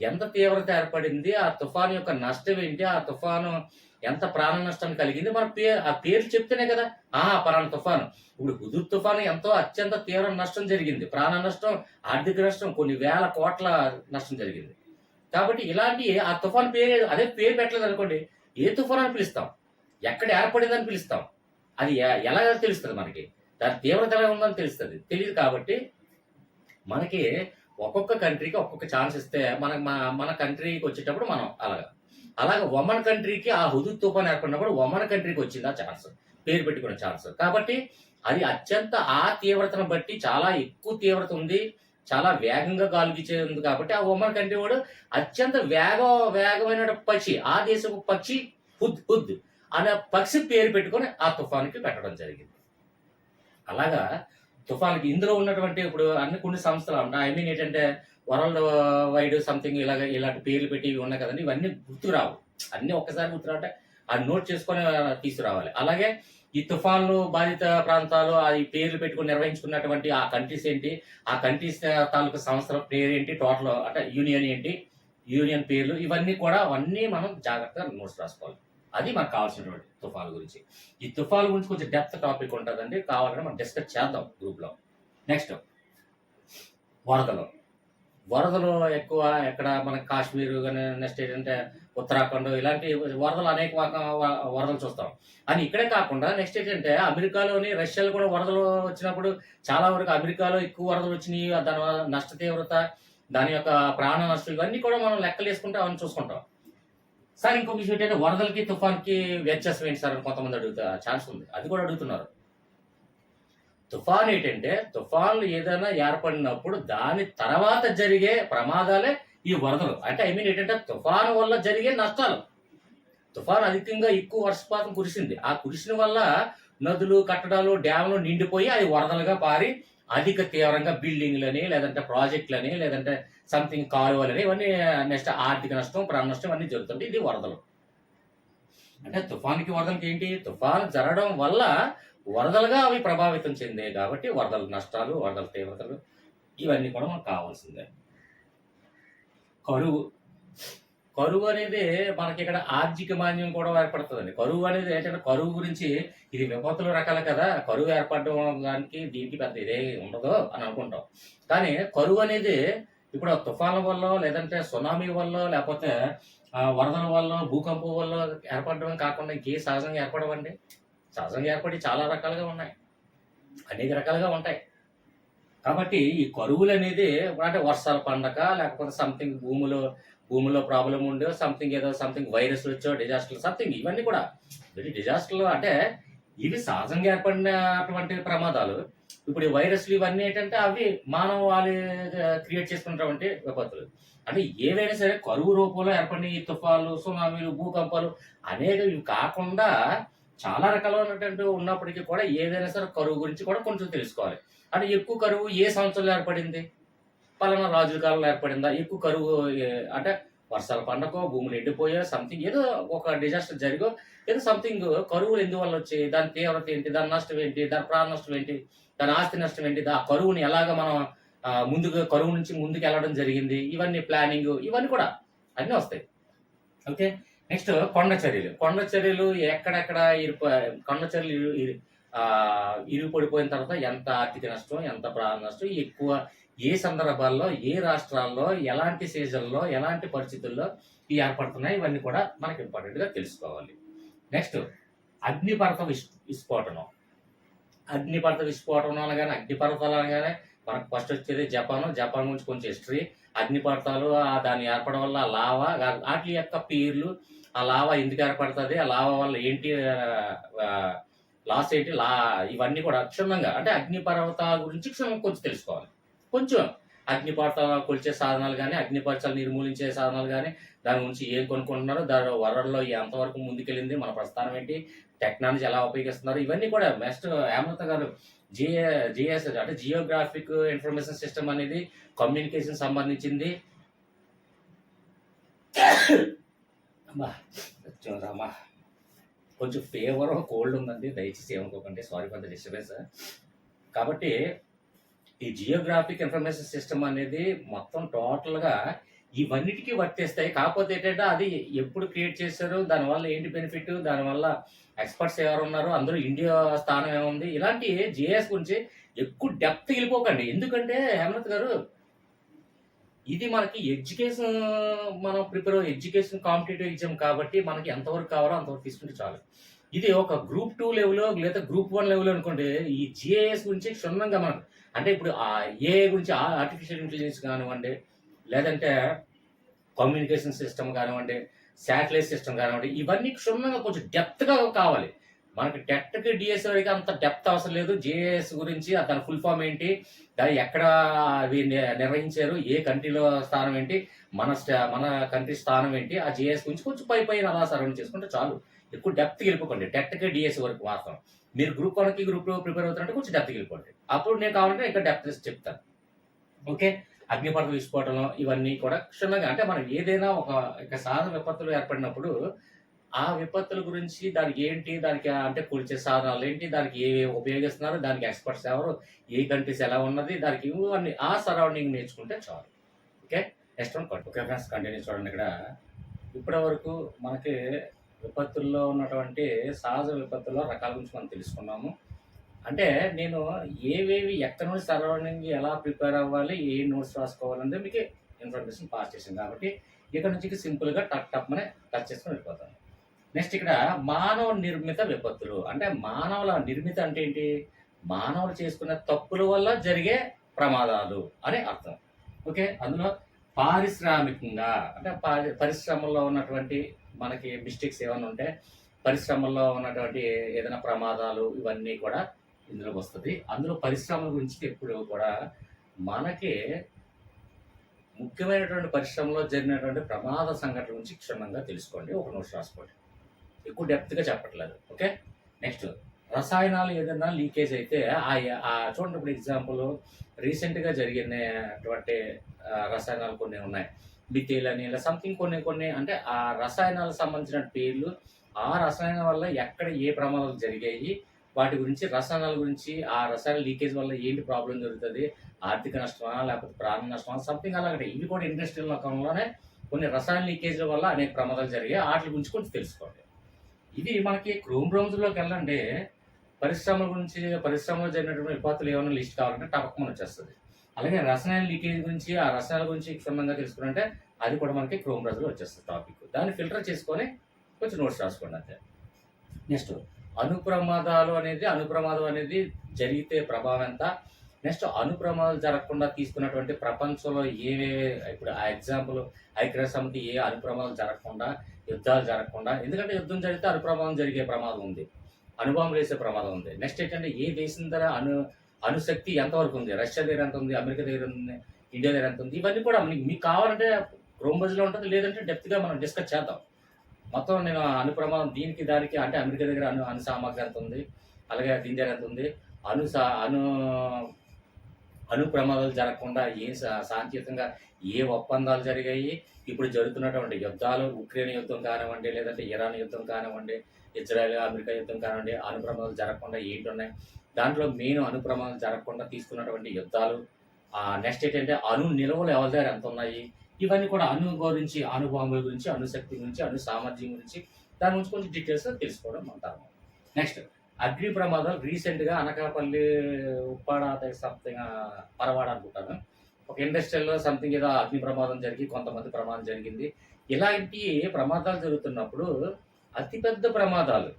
ఎంత తీవ్రత ఏర్పడింది, ఆ తుఫాను యొక్క నష్టం ఏంటి, ఆ తుఫాను ఎంత ప్రాణ నష్టం కలిగింది మన ఆ పేర్లు చెప్తేనే కదా పలానా తుఫాను. ఇప్పుడు హుదూద్ తుఫాను ఎంతో అత్యంత తీవ్ర నష్టం జరిగింది. ప్రాణ నష్టం, ఆర్థిక నష్టం, కొన్ని వేల కోట్ల నష్టం జరిగింది. కాబట్టి ఇలాంటి ఆ తుఫాను పేరు అదే పేరు పెట్టలేదు అనుకోండి, ఏ తుఫాను అని పిలుస్తాం? ఎక్కడ ఏర్పడిందని పిలుస్తాం? అది ఎలా తెలుస్తుంది మనకి? దాని తీవ్రత ఎలా ఉందని తెలుస్తుంది. తెలియదు కాబట్టి మనకి ఒక్కొక్క కంట్రీకి ఒక్కొక్క ఛాన్స్ ఇస్తే మన కంట్రీకి వచ్చేటప్పుడు మనం అలాగే ఒమన్ కంట్రీకి ఆ హుదూద్ తుఫాన్ ఏర్పడినప్పుడు ఒమన్ కంట్రీకి వచ్చింది ఆ ఛాన్స్, పేరు పెట్టుకునే ఛాన్స్. కాబట్టి అది అత్యంత ఆ తీవ్రతను బట్టి చాలా ఎక్కువ తీవ్రత ఉంది, చాలా వేగంగా గాలి వీచేది కాబట్టి ఆ ఒమన్ కంట్రీ వాడు అత్యంత వేగమైన పక్షి, ఆ దేశపు పక్షి హుద్ అనే పక్షి పేరు పెట్టుకొని ఆ తుఫాన్కి పెట్టడం జరిగింది. అలాగా తుఫాన్కి ఇందులో ఉన్నటువంటి ఇప్పుడు కొన్ని సంస్థలు ఉంటాయి. ఏంటంటే వరల్డ్ వైడ్ సంథింగ్ ఇలాంటి పేర్లు పెట్టి ఇవి ఉన్నాయి కదండి. ఇవన్నీ గుర్తురావు. అన్నీ ఒక్కసారి గుర్తురావంటే అది నోట్ చేసుకొని తీసుకురావాలి. అలాగే ఈ తుఫాన్లు బాధిత ప్రాంతాలు అది పేర్లు పెట్టుకుని నిర్వహించుకున్నటువంటి ఆ కంట్రీస్ ఏంటి, ఆ కంట్రీస్ తాలూకు సంస్థల పేరు ఏంటి, టోటల్ అంటే యూనియన్ ఏంటి, యూనియన్ పేర్లు ఇవన్నీ మనం జాగ్రత్తగా నోట్స్ రాసుకోవాలి. అది మనకు కావాల్సినటువంటి తుఫాను గురించి. ఈ తుఫాను గురించి కొంచెం డెప్త్ టాపిక్ ఉంటుందండి. కావాలంటే మనం డిస్కస్ చేద్దాం గ్రూప్లో. నెక్స్ట్ వరదలు ఎక్కువ ఎక్కడ మనకి కాశ్మీర్ కానీ నెక్స్ట్ ఏంటంటే ఉత్తరాఖండ్ ఇలాంటి వరదలు అనేక వరదలు చూస్తాం. అని ఇక్కడే కాకుండా నెక్స్ట్ ఏంటంటే అమెరికాలోని రష్యాలో కూడా వరదలు వచ్చినప్పుడు చాలా వరకు అమెరికాలో ఎక్కువ వరదలు వచ్చినాయి. దాని నష్ట తీవ్రత, దాని యొక్క ప్రాణ నష్టం ఇవన్నీ కూడా మనం లెక్కలు వేసుకుంటే అవన్నీ చూసుకుంటాం. సార్ ఇంకొక విషయం ఏంటంటే వరదలకి తుఫాన్కి వ్యత్యాసం ఏంటి సార్ అని కొంతమంది అడుగుతా ఛాన్స్ ఉంది. అది కూడా అడుగుతున్నారు. తుఫాన్ ఏంటంటే తుఫాన్లు ఏదైనా ఏర్పడినప్పుడు దాని తర్వాత జరిగే ప్రమాదాలే ఈ వరదలు. అంటే ఏంటంటే తుఫాను వల్ల జరిగే నష్టాలు. తుఫాను అధికంగా ఎక్కువ వర్షపాతం కురిసింది. ఆ కురిసిన వల్ల నదులు, కట్టడాలు, డ్యాములు నిండిపోయి అది వరదలుగా పారి అధిక తీవ్రంగా బిల్డింగ్లని లేదంటే ప్రాజెక్టులని లేదంటే సంథింగ్ కాలువలని ఇవన్నీ నెక్స్ట్ ఆర్థిక నష్టం, ప్రాణ నష్టం అన్నీ జరుగుతుంది. ఇది వరదలు. అంటే తుఫాన్కి వరదలకి ఏంటి? తుఫాను జరగడం వల్ల వరదలుగా అవి ప్రభావితం చెందాయి కాబట్టి వరదల నష్టాలు, వరదల తీవ్రతలు ఇవన్నీ కూడా మనకు కావాల్సిందే. కరువు అనేది మనకి ఇక్కడ ఆర్థిక మాంద్యం కూడా ఏర్పడుతుందండి. కరువు అనేది ఏంటంటే కరువు గురించి ఇది విపత్తుల రకాలు కదా, కరువు ఏర్పడడం దానికి దీనికి పెద్ద ఇదే ఉండదు అని అనుకుంటాం. కానీ కరువు అనేది ఇప్పుడు తుఫాన్ల వల్ల లేదంటే సునామీ వల్ల లేకపోతే వరదల వల్ల, భూకంపం వల్ల ఏర్పడడం కాకుండా ఇంకే సహజంగా ఏర్పడవండి. సహజంగా ఏర్పడి చాలా రకాలుగా ఉన్నాయి, అనేక రకాలుగా ఉంటాయి. కాబట్టి ఈ కరువులు అనేది అంటే వర్షాలు పండక లేకపోతే సంథింగ్ భూమిలో ప్రాబ్లం ఉండో సంథింగ్ వైరస్ వచ్చో డిజాస్టర్ సంథింగ్ ఇవన్నీ కూడా డిజాస్టర్లు అంటే ఇవి సహజంగా ఏర్పడినటువంటి ప్రమాదాలు. ఇప్పుడు ఈ వైరస్‌లు ఇవన్నీ ఏంటంటే అవి మానవాళి క్రియేట్ చేసుకున్నటువంటి విపత్తులు. అంటే ఏవైనా సరే కరువు రూపంలో ఏర్పడిన ఈ తుఫాన్లు, సునామీలు, భూకంపాలు అనేవి ఇవి కాకుండా చాలా రకాలైనటువంటివి ఉన్నప్పటికీ కూడా ఏదైనా సరే కరువు గురించి కూడా కొంచెం తెలుసుకోవాలి. అంటే ఎక్కువ కరువు ఏ సంవత్సరంలో ఏర్పడింది? పలానా రాజుల కాలంలో ఏర్పడిందా? ఎక్కువ కరువు అంటే వర్షాలు పండకో, భూములు ఎండిపోయో సంథింగ్ ఏదో ఒక డిజాస్టర్ జరిగో, ఏదో సంథింగ్ కరువులు ఎందువల్ల వచ్చాయి? దాని తీవ్రత ఏంటి? దాని నష్టం ఏంటి? దాని ప్రాణ నష్టం ఏంటి? దాని ఆస్తి నష్టం ఏంటి? ఆ కరువుని ఎలాగా మనం ముందుగా కరువు నుంచి ముందుకెళ్ళడం జరిగింది? ఇవన్నీ ప్లానింగు ఇవన్నీ కూడా అన్నీ వస్తాయి. ఓకే. నెక్స్ట్ కొండ చర్యలు. కొండ చర్యలు ఎక్కడెక్కడ కొండ చర్యలు ఇరుగు పడిపోయిన తర్వాత ఎంత ఆర్థిక నష్టం, ఎంత ప్రాణ నష్టం, ఎక్కువ ఏ సందర్భాల్లో, ఏ రాష్ట్రాల్లో, ఎలాంటి సీజన్‌లో, ఎలాంటి పరిస్థితుల్లో ఇయి ఏర్పడుతున్నాయి ఇవన్నీ కూడా మనకి ఇంపార్టెంట్‌గా తెలుసుకోవాలి. నెక్స్ట్ అగ్నిపర్వత విస్ఫోటనం. అగ్నిపర్వత విస్ఫోటనం అనగానే, అగ్నిపర్వతాలు అనగానే మనకు ఫస్ట్ వచ్చేది జపాను. జపాన్ గురించి కొంచెం హిస్టరీ. అగ్నిపర్వతాలు దాని ఏర్పడడం వల్ల ఆ లావా ఆటిలి యొక్క పేర్లు, ఆ లావా ఎందుకు ఏర్పడతది? ఆ లావా వల్ల ఏంటి లాస్ ఏంటి? ఇవన్నీ కూడా క్షుణ్ణంగా అంటే అగ్నిపర్వతాల గురించి క్షుణ్ణంగా కొంచెం తెలుసుకోవాలి. కొంచెం అగ్నిపర్వతాలు కొలిచే సాధనాలు గాని, అగ్నిపర్వతాలు నిర్మూలించే సాధనాలు గాని, దాని గురించి ఏం కొనుక్కుంటున్నారు? దాని వరల్డ్‌లో ఎంతవరకు ముందుకెళ్ళింది? మన ప్రస్థానం ఏంటి? టెక్నాలజీ ఎలా ఉపయోగిస్తున్నారు? ఇవన్నీ కూడా నెక్స్ట్ హేమలత గారు జీఎస్ అంటే జియోగ్రాఫిక్ ఇన్ఫర్మేషన్ సిస్టమ్ అనేది కమ్యూనికేషన్ సంబంధించింది. అమ్మా! రామా! కొంచెం ఫీవర్, కోల్డ్ ఉందండి. దయచేసి ఏమనుకోకండి. Sorry for the disturbance. కాబట్టి ఈ జియోగ్రాఫిక్ ఇన్ఫర్మేషన్ సిస్టమ్ అనేది మొత్తం టోటల్‌గా ఇవన్నిటికి వర్తిస్తాయి. కాకపోతే ఏంటంటే అది ఎప్పుడు క్రియేట్ చేశారు? దానివల్ల ఏంటి బెనిఫిట్? దానివల్ల ఎక్స్‌పర్ట్స్ ఎవరున్నారు? అందులో ఇండియా స్థానం ఏముంది? ఇలాంటి జీఎస్ గురించి ఎక్కువ డెప్త్‌గెళ్ళిపోకండి. ఎందుకంటే హేమలత గారు ఇది మనకి మనం ఎడ్యుకేషన్ కాంపిటీటివ్ ఎగ్జామ్ కాబట్టి మనకి ఎంతవరకు కావాలో అంతవరకు తీసుకుంటే చాలు. ఇది ఒక గ్రూప్ 2 లెవెలో లేదా గ్రూప్ 1 లెవెలో అనుకోండి ఈ జీఏఎస్ గురించి క్షుణ్ణంగా మనకు అంటే ఇప్పుడు ఏఐ గురించి ఆర్టిఫిషియల్ ఇంటెలిజెన్స్ కానివ్వండి, లేదంటే కమ్యూనికేషన్ సిస్టమ్ కానివ్వండి, శాటిలైట్ సిస్టమ్ కానివ్వండి, ఇవన్నీ క్షుణ్ణంగా కొంచెం డెప్త్‌గా కావాలి. మనకి టెట్‌కి, డీఎస్‌కి అంత డెప్త్ అవసరం లేదు. జేఏఎస్ గురించి దాని ఫుల్ ఫామ్ ఏంటి? దాన్ని ఎక్కడ అవి నిర్వహించారు? ఏ కంట్రీలో స్థానం ఏంటి? మన కంట్రీ స్థానం ఏంటి? ఆ జేఏఎస్ గురించి కొంచెం పైన అలా సరౌండ్ చేసుకుంటే చాలు. ఎక్కువ డెప్త్‌కి వెళ్ళిపోకండి. టెట్‌కి, డీఎస్‌కి వరకు మాత్రం. మీరు గ్రూప్ 1కి, గ్రూప్ 2 ప్రిపేర్ అవుతారంటే కొంచెం డెప్త్‌కి వెళ్ళిపోండి. అప్పుడు నేను కావాలంటే ఇంకా డెప్త్ చెప్తాను. ఓకే. అగ్నిపర్వత విస్ఫోటనం ఇవన్నీ కూడా క్షుణ్ణంగా అంటే మనం ఏదైనా ఒక సాధన విపత్తులు ఏర్పడినప్పుడు ఆ విపత్తుల గురించి దానికి ఏంటి? దానికి అంటే కొలిచే సాధనాలేంటి? దానికి ఏవేవి ఉపయోగిస్తున్నారు? దానికి ఎక్స్‌పర్ట్స్ ఎవరు? ఏ కంట్రీస్ ఎలా ఉన్నది? దానికి ఇవన్నీ ఆ సరౌండింగ్ నేర్చుకుంటే చాలు. Okay. Next one okay friends continue చూడండి ఇక్కడ. ఇప్పటి వరకు మనకి విపత్తుల్లో ఉన్నటువంటి సహజ విపత్తుల రకాల గురించి మనం తెలుసుకున్నాము. అంటే నేను ఏవేవి ఎక్కడి నుండి సరౌండింగ్ ఎలా ప్రిపేర్ అవ్వాలి? ఏ నోట్స్ రాసుకోవాలనేది మీకు ఇన్ఫర్మేషన్ పాస్ చేశాను కాబట్టి ఇక్కడ నుంచి సింపుల్‌గా టప్ అని టచ్ చేసుకొని వెళ్ళిపోతాను. నెక్స్ట్ ఇక్కడ మానవ నిర్మిత విపత్తులు. అంటే మానవుల నిర్మిత అంటే ఏంటి? మానవులు చేసుకున్న తప్పుల వల్ల జరిగే ప్రమాదాలు అని అర్థం. ఓకే. అందులో పారిశ్రామికంగా అంటే పరిశ్రమల్లో ఉన్నటువంటి మనకి మిస్టేక్స్ ఏమన్నా ఉంటే పరిశ్రమల్లో ఉన్నటువంటి ఏదైనా ప్రమాదాలు ఇవన్నీ కూడా ఇందులోకి వస్తది. అందులో పరిశ్రమల గురించి ఎప్పుడు కూడా మనకి ముఖ్యమైనటువంటి పరిశ్రమలో జరిగినటువంటి ప్రమాద సంఘటన గురించి క్షుణ్ణంగా తెలుసుకోండి. ఒక నోట్స్ రాసుకోండి. ఎక్కువ డెప్త్‌గా చెప్పట్లేదు. ఓకే. నెక్స్ట్ రసాయనాలు ఏదైనా లీకేజ్ అయితే చూడండి ఇప్పుడు ఎగ్జాంపుల్ రీసెంట్‌గా జరిగినటువంటి రసాయనాలు కొన్ని ఉన్నాయి. మిథైల్ అని ఇలా సంథింగ్ కొన్ని అంటే ఆ రసాయనాలకు సంబంధించిన పేర్లు, ఆ రసాయనం వల్ల ఎక్కడ ఏ ప్రమాదాలు జరిగాయి, వాటి గురించి రసాయనాల గురించి ఆ రసాయన లీకేజ్ వల్ల ఏంటి ప్రాబ్లమ్ జరుగుతది? ఆర్థిక నష్టమా? లేకపోతే ప్రాణ నష్టమా? సంథింగ్ అలాగంటే ఇవి కూడా ఇండస్ట్రియల్ రంగంలోనే కొన్ని రసాయన లీకేజ్‌ల వల్ల అనేక ప్రమాదాలు జరిగాయి. ఆటిల గురించి కొంచెం తెలుసుకోండి. ఇది మనకి క్రోమ్ బ్రౌజర్‌లోకెళ్ళండి. పరిశ్రమలో జరిగినటువంటి విపత్తులు ఏమన్నా లిస్ట్ కావాలంటే టపక్కుమని వచ్చేస్తది. అలాగే రసాయన లీకేజ్ గురించి, ఆ రసాయనాల గురించి క్షుణ్ణంగా తెలుసుకునంటే అది కూడా మనకి క్రోమ్ బ్రౌజర్‌లో వచ్చేస్తది టాపిక్. దాన్ని ఫిల్టర్ చేసుకొని కొంచెం నోట్స్ రాసుకోండి అంతే. నెక్స్ట్ అణుప్రమాదం అనేది జరిగితే ప్రభావం ఎంత? నెక్స్ట్ అణుప్రమాదాలు జరగకుండా తీసుకున్నటువంటి ప్రపంచంలో ఇప్పుడు ఆ ఎగ్జాంపుల్ ఐక్యరాజ్యసమితి అణుప్రమాదాలు జరగకుండా, యుద్ధాలు జరగకుండా ఎందుకంటే యుద్ధం జరిగితే అణుప్రమాదం జరిగే ప్రమాదం ఉంది. అణుబాంబులు వేసే ప్రమాదం ఉంది. నెక్స్ట్ ఏంటంటే ఏ దేశం దగ్గర అణుశక్తి ఎంతవరకు ఉంది, రష్యా దగ్గర ఎంత ఉంది, అమెరికా దగ్గర ఉంది, ఇండియా దగ్గర ఎంత ఉంది, ఇవన్నీ కూడా మీకు కావాలంటే క్రోమ్ బజ్లో ఉంటుంది, లేదంటే డెప్త్గా మనం డిస్కస్ చేద్దాం. మొత్తం నేను అణు ప్రమాదం దీనికి దానికి అంటే అమెరికా దగ్గర అణు సామగ్రి ఎంత ఉంది, అలాగే దీని దగ్గర ఎంత ఉంది, అణు అణు అణు ప్రమాదాలు జరగకుండా శాంతియుతంగా ఏ ఒప్పందాలు జరిగాయి, ఇప్పుడు జరుగుతున్నటువంటి యుద్ధాలు, ఉక్రెయిన్ యుద్ధం కానివ్వండి, లేదంటే ఇరాన్ యుద్ధం కానివ్వండి, ఇజ్రాయెల్ అమెరికా యుద్ధం కానివ్వండి, అణు ప్రమాదాలు జరగకుండా ఏంటి ఉన్నాయి, దాంట్లో మెయిన్ అణు ప్రమాదాలు జరగకుండా తీసుకున్నటువంటి యుద్ధాలు, నెక్స్ట్ ఏంటంటే అణు నిల్వలు ఎవరి దగ్గర ఎంత ఉన్నాయి, ఇవన్నీ కూడా అణు గురించి, అణు బాంబుల గురించి, అణు శక్తి గురించి, అణు సామర్థ్యం గురించి దాని గురించి కొంచెం డీటెయిల్స్ తెలుసుకోవడం అంటారు. నెక్స్ట్ అగ్ని ప్రమాదాలు రీసెంట్గా అనకాపల్లి ఉప్పాడ సంథింగ్ పరవాడ అనుకుంటాను, ఒక ఇండస్ట్రియల్లో సంథింగ్ ఏదో అగ్ని ప్రమాదం జరిగి కొంతమంది ప్రమాదం జరిగింది. ఇలాంటి ప్రమాదాలు జరుగుతున్నప్పుడు అతిపెద్ద ప్రమాదాలు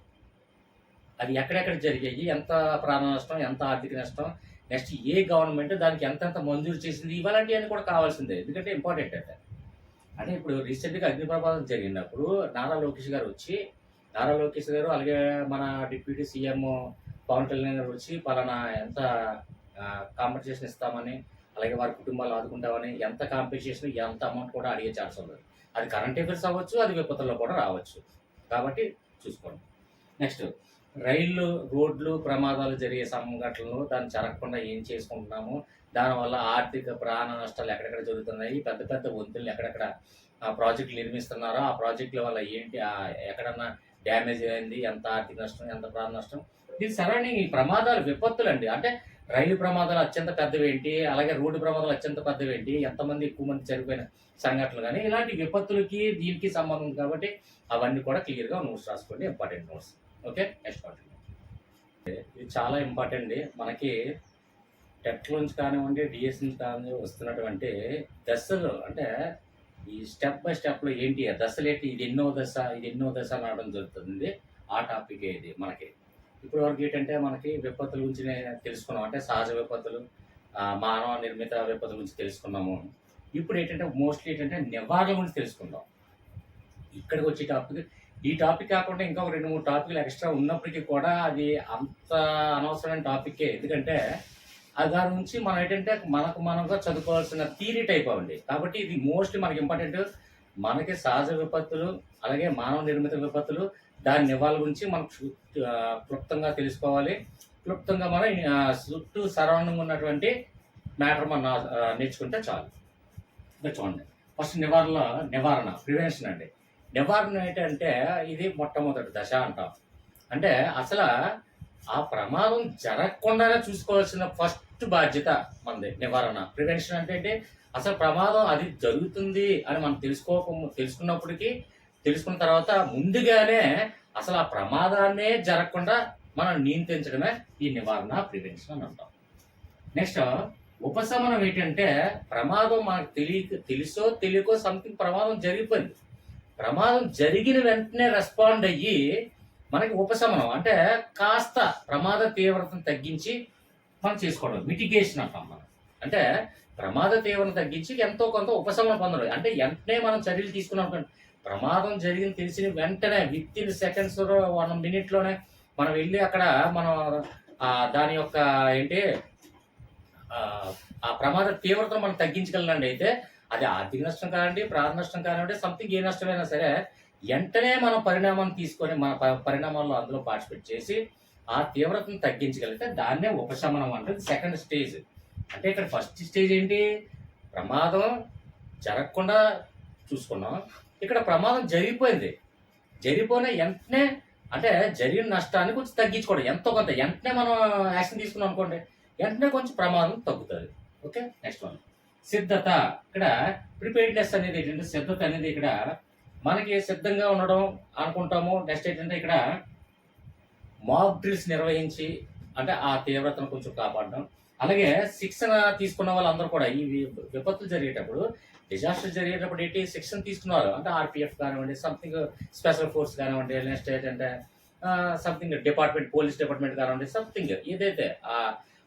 అది ఎక్కడెక్కడ జరిగాయి, ఎంత ప్రాణ నష్టం, ఎంత ఆర్థిక నష్టం, నెక్స్ట్ ఏ గవర్నమెంట్ దానికి ఎంతెంత మంజూరు చేసింది, ఇవన్నీ కూడా కావాల్సిందే. ఎందుకంటే ఇంపార్టెంట్ అంటే ఇప్పుడు రీసెంట్గా అగ్ని ప్రమాదం జరిగినప్పుడు నారా లోకేష్ గారు అలాగే మన డిప్యూటీ సీఎం పవన్ కళ్యాణ్ గారు వచ్చి పలానా ఎంత కాంపెన్సేషన్ ఇస్తామని, అలాగే వారి కుటుంబాలు ఆదుకుంటామని, ఎంత కాంపెన్సేషన్ ఎంత అమౌంట్ కూడా అడిగే ఛాన్స్ ఉంది. అది కరెంట్ అఫైర్స్ అవ్వచ్చు, అది విపత్తుల్లో కూడా రావచ్చు, కాబట్టి చూసుకోండి. నెక్స్ట్ రైళ్ళు, రోడ్లు ప్రమాదాలు జరిగే సంఘటనలు దాన్ని జరగకుండా ఏం చేసుకుంటున్నాము, దానివల్ల ఆర్థిక ప్రాణ నష్టాలు ఎక్కడెక్కడ జరుగుతున్నాయి, పెద్ద పెద్ద వంతులు ఎక్కడెక్కడ ప్రాజెక్టులు నిర్మిస్తున్నారో ఆ ప్రాజెక్టుల వల్ల ఏంటి, ఎక్కడన్నా డ్యామేజ్ అయింది, ఎంత ఆర్థిక నష్టం, ఎంత ప్రాణ నష్టం, దీని సరౌండింగ్ ఈ ప్రమాదాలు విపత్తులు అండి. అంటే రైలు ప్రమాదాలు అత్యంత పెద్దవి ఏంటి, అలాగే రోడ్డు ప్రమాదాలు అత్యంత పెద్దవి ఏంటి, ఎంతమంది ఎక్కువ మంది చనిపోయిన సంఘటనలు కానీ ఇలాంటి విపత్తులకి దీనికి సంబంధం కాబట్టి అవన్నీ కూడా క్లియర్గా నోట్స్ రాసుకోండి, important notes. Okay, next continue. ఇది చాలా ఇంపార్టెంట్. మనకి టెట్ నుంచి కానివ్వండి, డిఎస్ నుంచి కానివ్వండి వస్తున్నటువంటి దశలు, అంటే ఈ స్టెప్ బై స్టెప్లో ఏంటి ఆ దశలు ఏంటి, ఇది ఎన్నో దశ అనడం జరుగుతుంది. ఆ టాపిక్ ఇది మనకి ఇప్పుడు వరకు ఏంటంటే మనకి విపత్తుల గురించి తెలుసుకున్నాం, అంటే సహజ విపత్తులు, మానవ నిర్మిత విపత్తుల గురించి తెలుసుకున్నాము. ఇప్పుడు ఏంటంటే మోస్ట్లీ ఏంటంటే నివారణ గురించి తెలుసుకుందాం. ఇక్కడికి వచ్చే ఈ టాపిక్ కాకుండా ఇంకా 2-3 టాపిక్లు ఎక్స్ట్రా ఉన్నప్పటికీ కూడా అది అంత అనవసరమైన టాపిక్కే. ఎందుకంటే దాని నుంచి మనం ఏంటంటే మనగా చదువుకోవాల్సిన థియరీ టైప్ అవ్వండి. కాబట్టి ఇది మోస్ట్లీ మనకి ఇంపార్టెంట్. మనకి సహజ విపత్తులు, అలాగే మానవ నిర్మిత విపత్తులు, దాని నివారణ గురించి మనం క్లుప్తంగా తెలుసుకోవాలి. క్లుప్తంగా మనం చుట్టూ సరౌండింగ్ ఉన్నటువంటి మ్యాటర్ మనం నేర్చుకుంటే చాలు. ఇంకా చూడండి, ఫస్ట్ నివారణ ప్రివెన్షన్ అండి. నివారణ ఏంటంటే ఇది మొట్టమొదటి దశ అంటాం. అంటే అసలు ఆ ప్రమాదం జరగకుండానే చూసుకోవాల్సిన ఫస్ట్ బాధ్యత మనది నివారణ. ప్రివెన్షన్ అంటే ఏంటి, అసలు ప్రమాదం అది జరుగుతుంది అని మనం తెలుసుకున్న తర్వాత ముందుగానే అసలు ఆ ప్రమాదాన్నే జరగకుండా మనం నియంత్రించడమే ఈ నివారణ, ప్రివెన్షన్ అని అంటాం. నెక్స్ట్ ఉపశమనం ఏంటంటే ప్రమాదం మనకు తెలుసో తెలియకో సంథింగ్ ప్రమాదం జరిగిపోయింది, ప్రమాదం జరిగిన వెంటనే రెస్పాండ్ అయ్యి మనకి ఉపశమనం అంటే కాస్త ప్రమాద తీవ్రతను తగ్గించి మనం చేసుకోవడం, మిటిగేషన్ అంటాం మనం. అంటే ప్రమాద తీవ్రతను తగ్గించి ఎంతో కొంత ఉపశమనం పొందడం. అంటే వెంటనే మనం చర్యలు తీసుకున్నాం, ప్రమాదం జరిగింది తెలిసిన వెంటనే విత్-ఇన్ సెకండ్స్ 1 minute-లోనే మనం వెళ్ళి అక్కడ మనం దాని యొక్క ఏంటి ఆ ప్రమాద తీవ్రతను మనం తగ్గించగలండి. అయితే అది ఆర్థిక నష్టం కానివ్వండి, ప్రాణ నష్టం కానివ్వండి, సంథింగ్ ఏ నష్టమైనా సరే వెంటనే మనం పరిణామం తీసుకొని మన పరిణామాల్లో అందులో పార్టిసిపేట్ చేసి ఆ తీవ్రతను తగ్గించగలిగితే దాన్నే ఉపశమనం అంటే సెకండ్ స్టేజ్. అంటే ఇక్కడ ఫస్ట్ స్టేజ్ ఏంటి, ప్రమాదం జరగకుండా చూసుకున్నాం, ఇక్కడ ప్రమాదం జరిగిపోయిన వెంటనే అంటే జరిగిన నష్టాన్ని కొంచెం తగ్గించుకోవడం, ఎంతో కొంత వెంటనే మనం యాక్షన్ తీసుకున్నాం అనుకోండి, వెంటనే కొంచెం ప్రమాదం తగ్గుతుంది. ఓకే, నెక్స్ట్ వన్ సిద్ధత. ఇక్కడ ప్రిపేర్డ్నెస్ అనేది ఏంటంటే సిద్ధత అనేది ఇక్కడ మనకి సిద్ధంగా ఉండడం అనుకుంటాము. నెక్స్ట్ ఏంటంటే ఇక్కడ మాక్ డ్రిల్స్ నిర్వహించి అంటే ఆ తీవ్రతను కొంచెం కాపాడడం. అలాగే శిక్షణ తీసుకున్న వాళ్ళందరూ కూడా ఈ విపత్తులు జరిగేటప్పుడు, డిజాస్టర్ జరిగేటప్పుడు ఏంటి శిక్షణ తీసుకున్నారు అంటే ఆర్పిఎఫ్ కానివ్వండి, సంథింగ్ స్పెషల్ ఫోర్స్ కానివ్వండి, నెక్స్ట్ ఏంటంటే సంథింగ్ డిపార్ట్మెంట్, పోలీస్ డిపార్ట్మెంట్ కానివ్వండి, సంథింగ్ ఏదైతే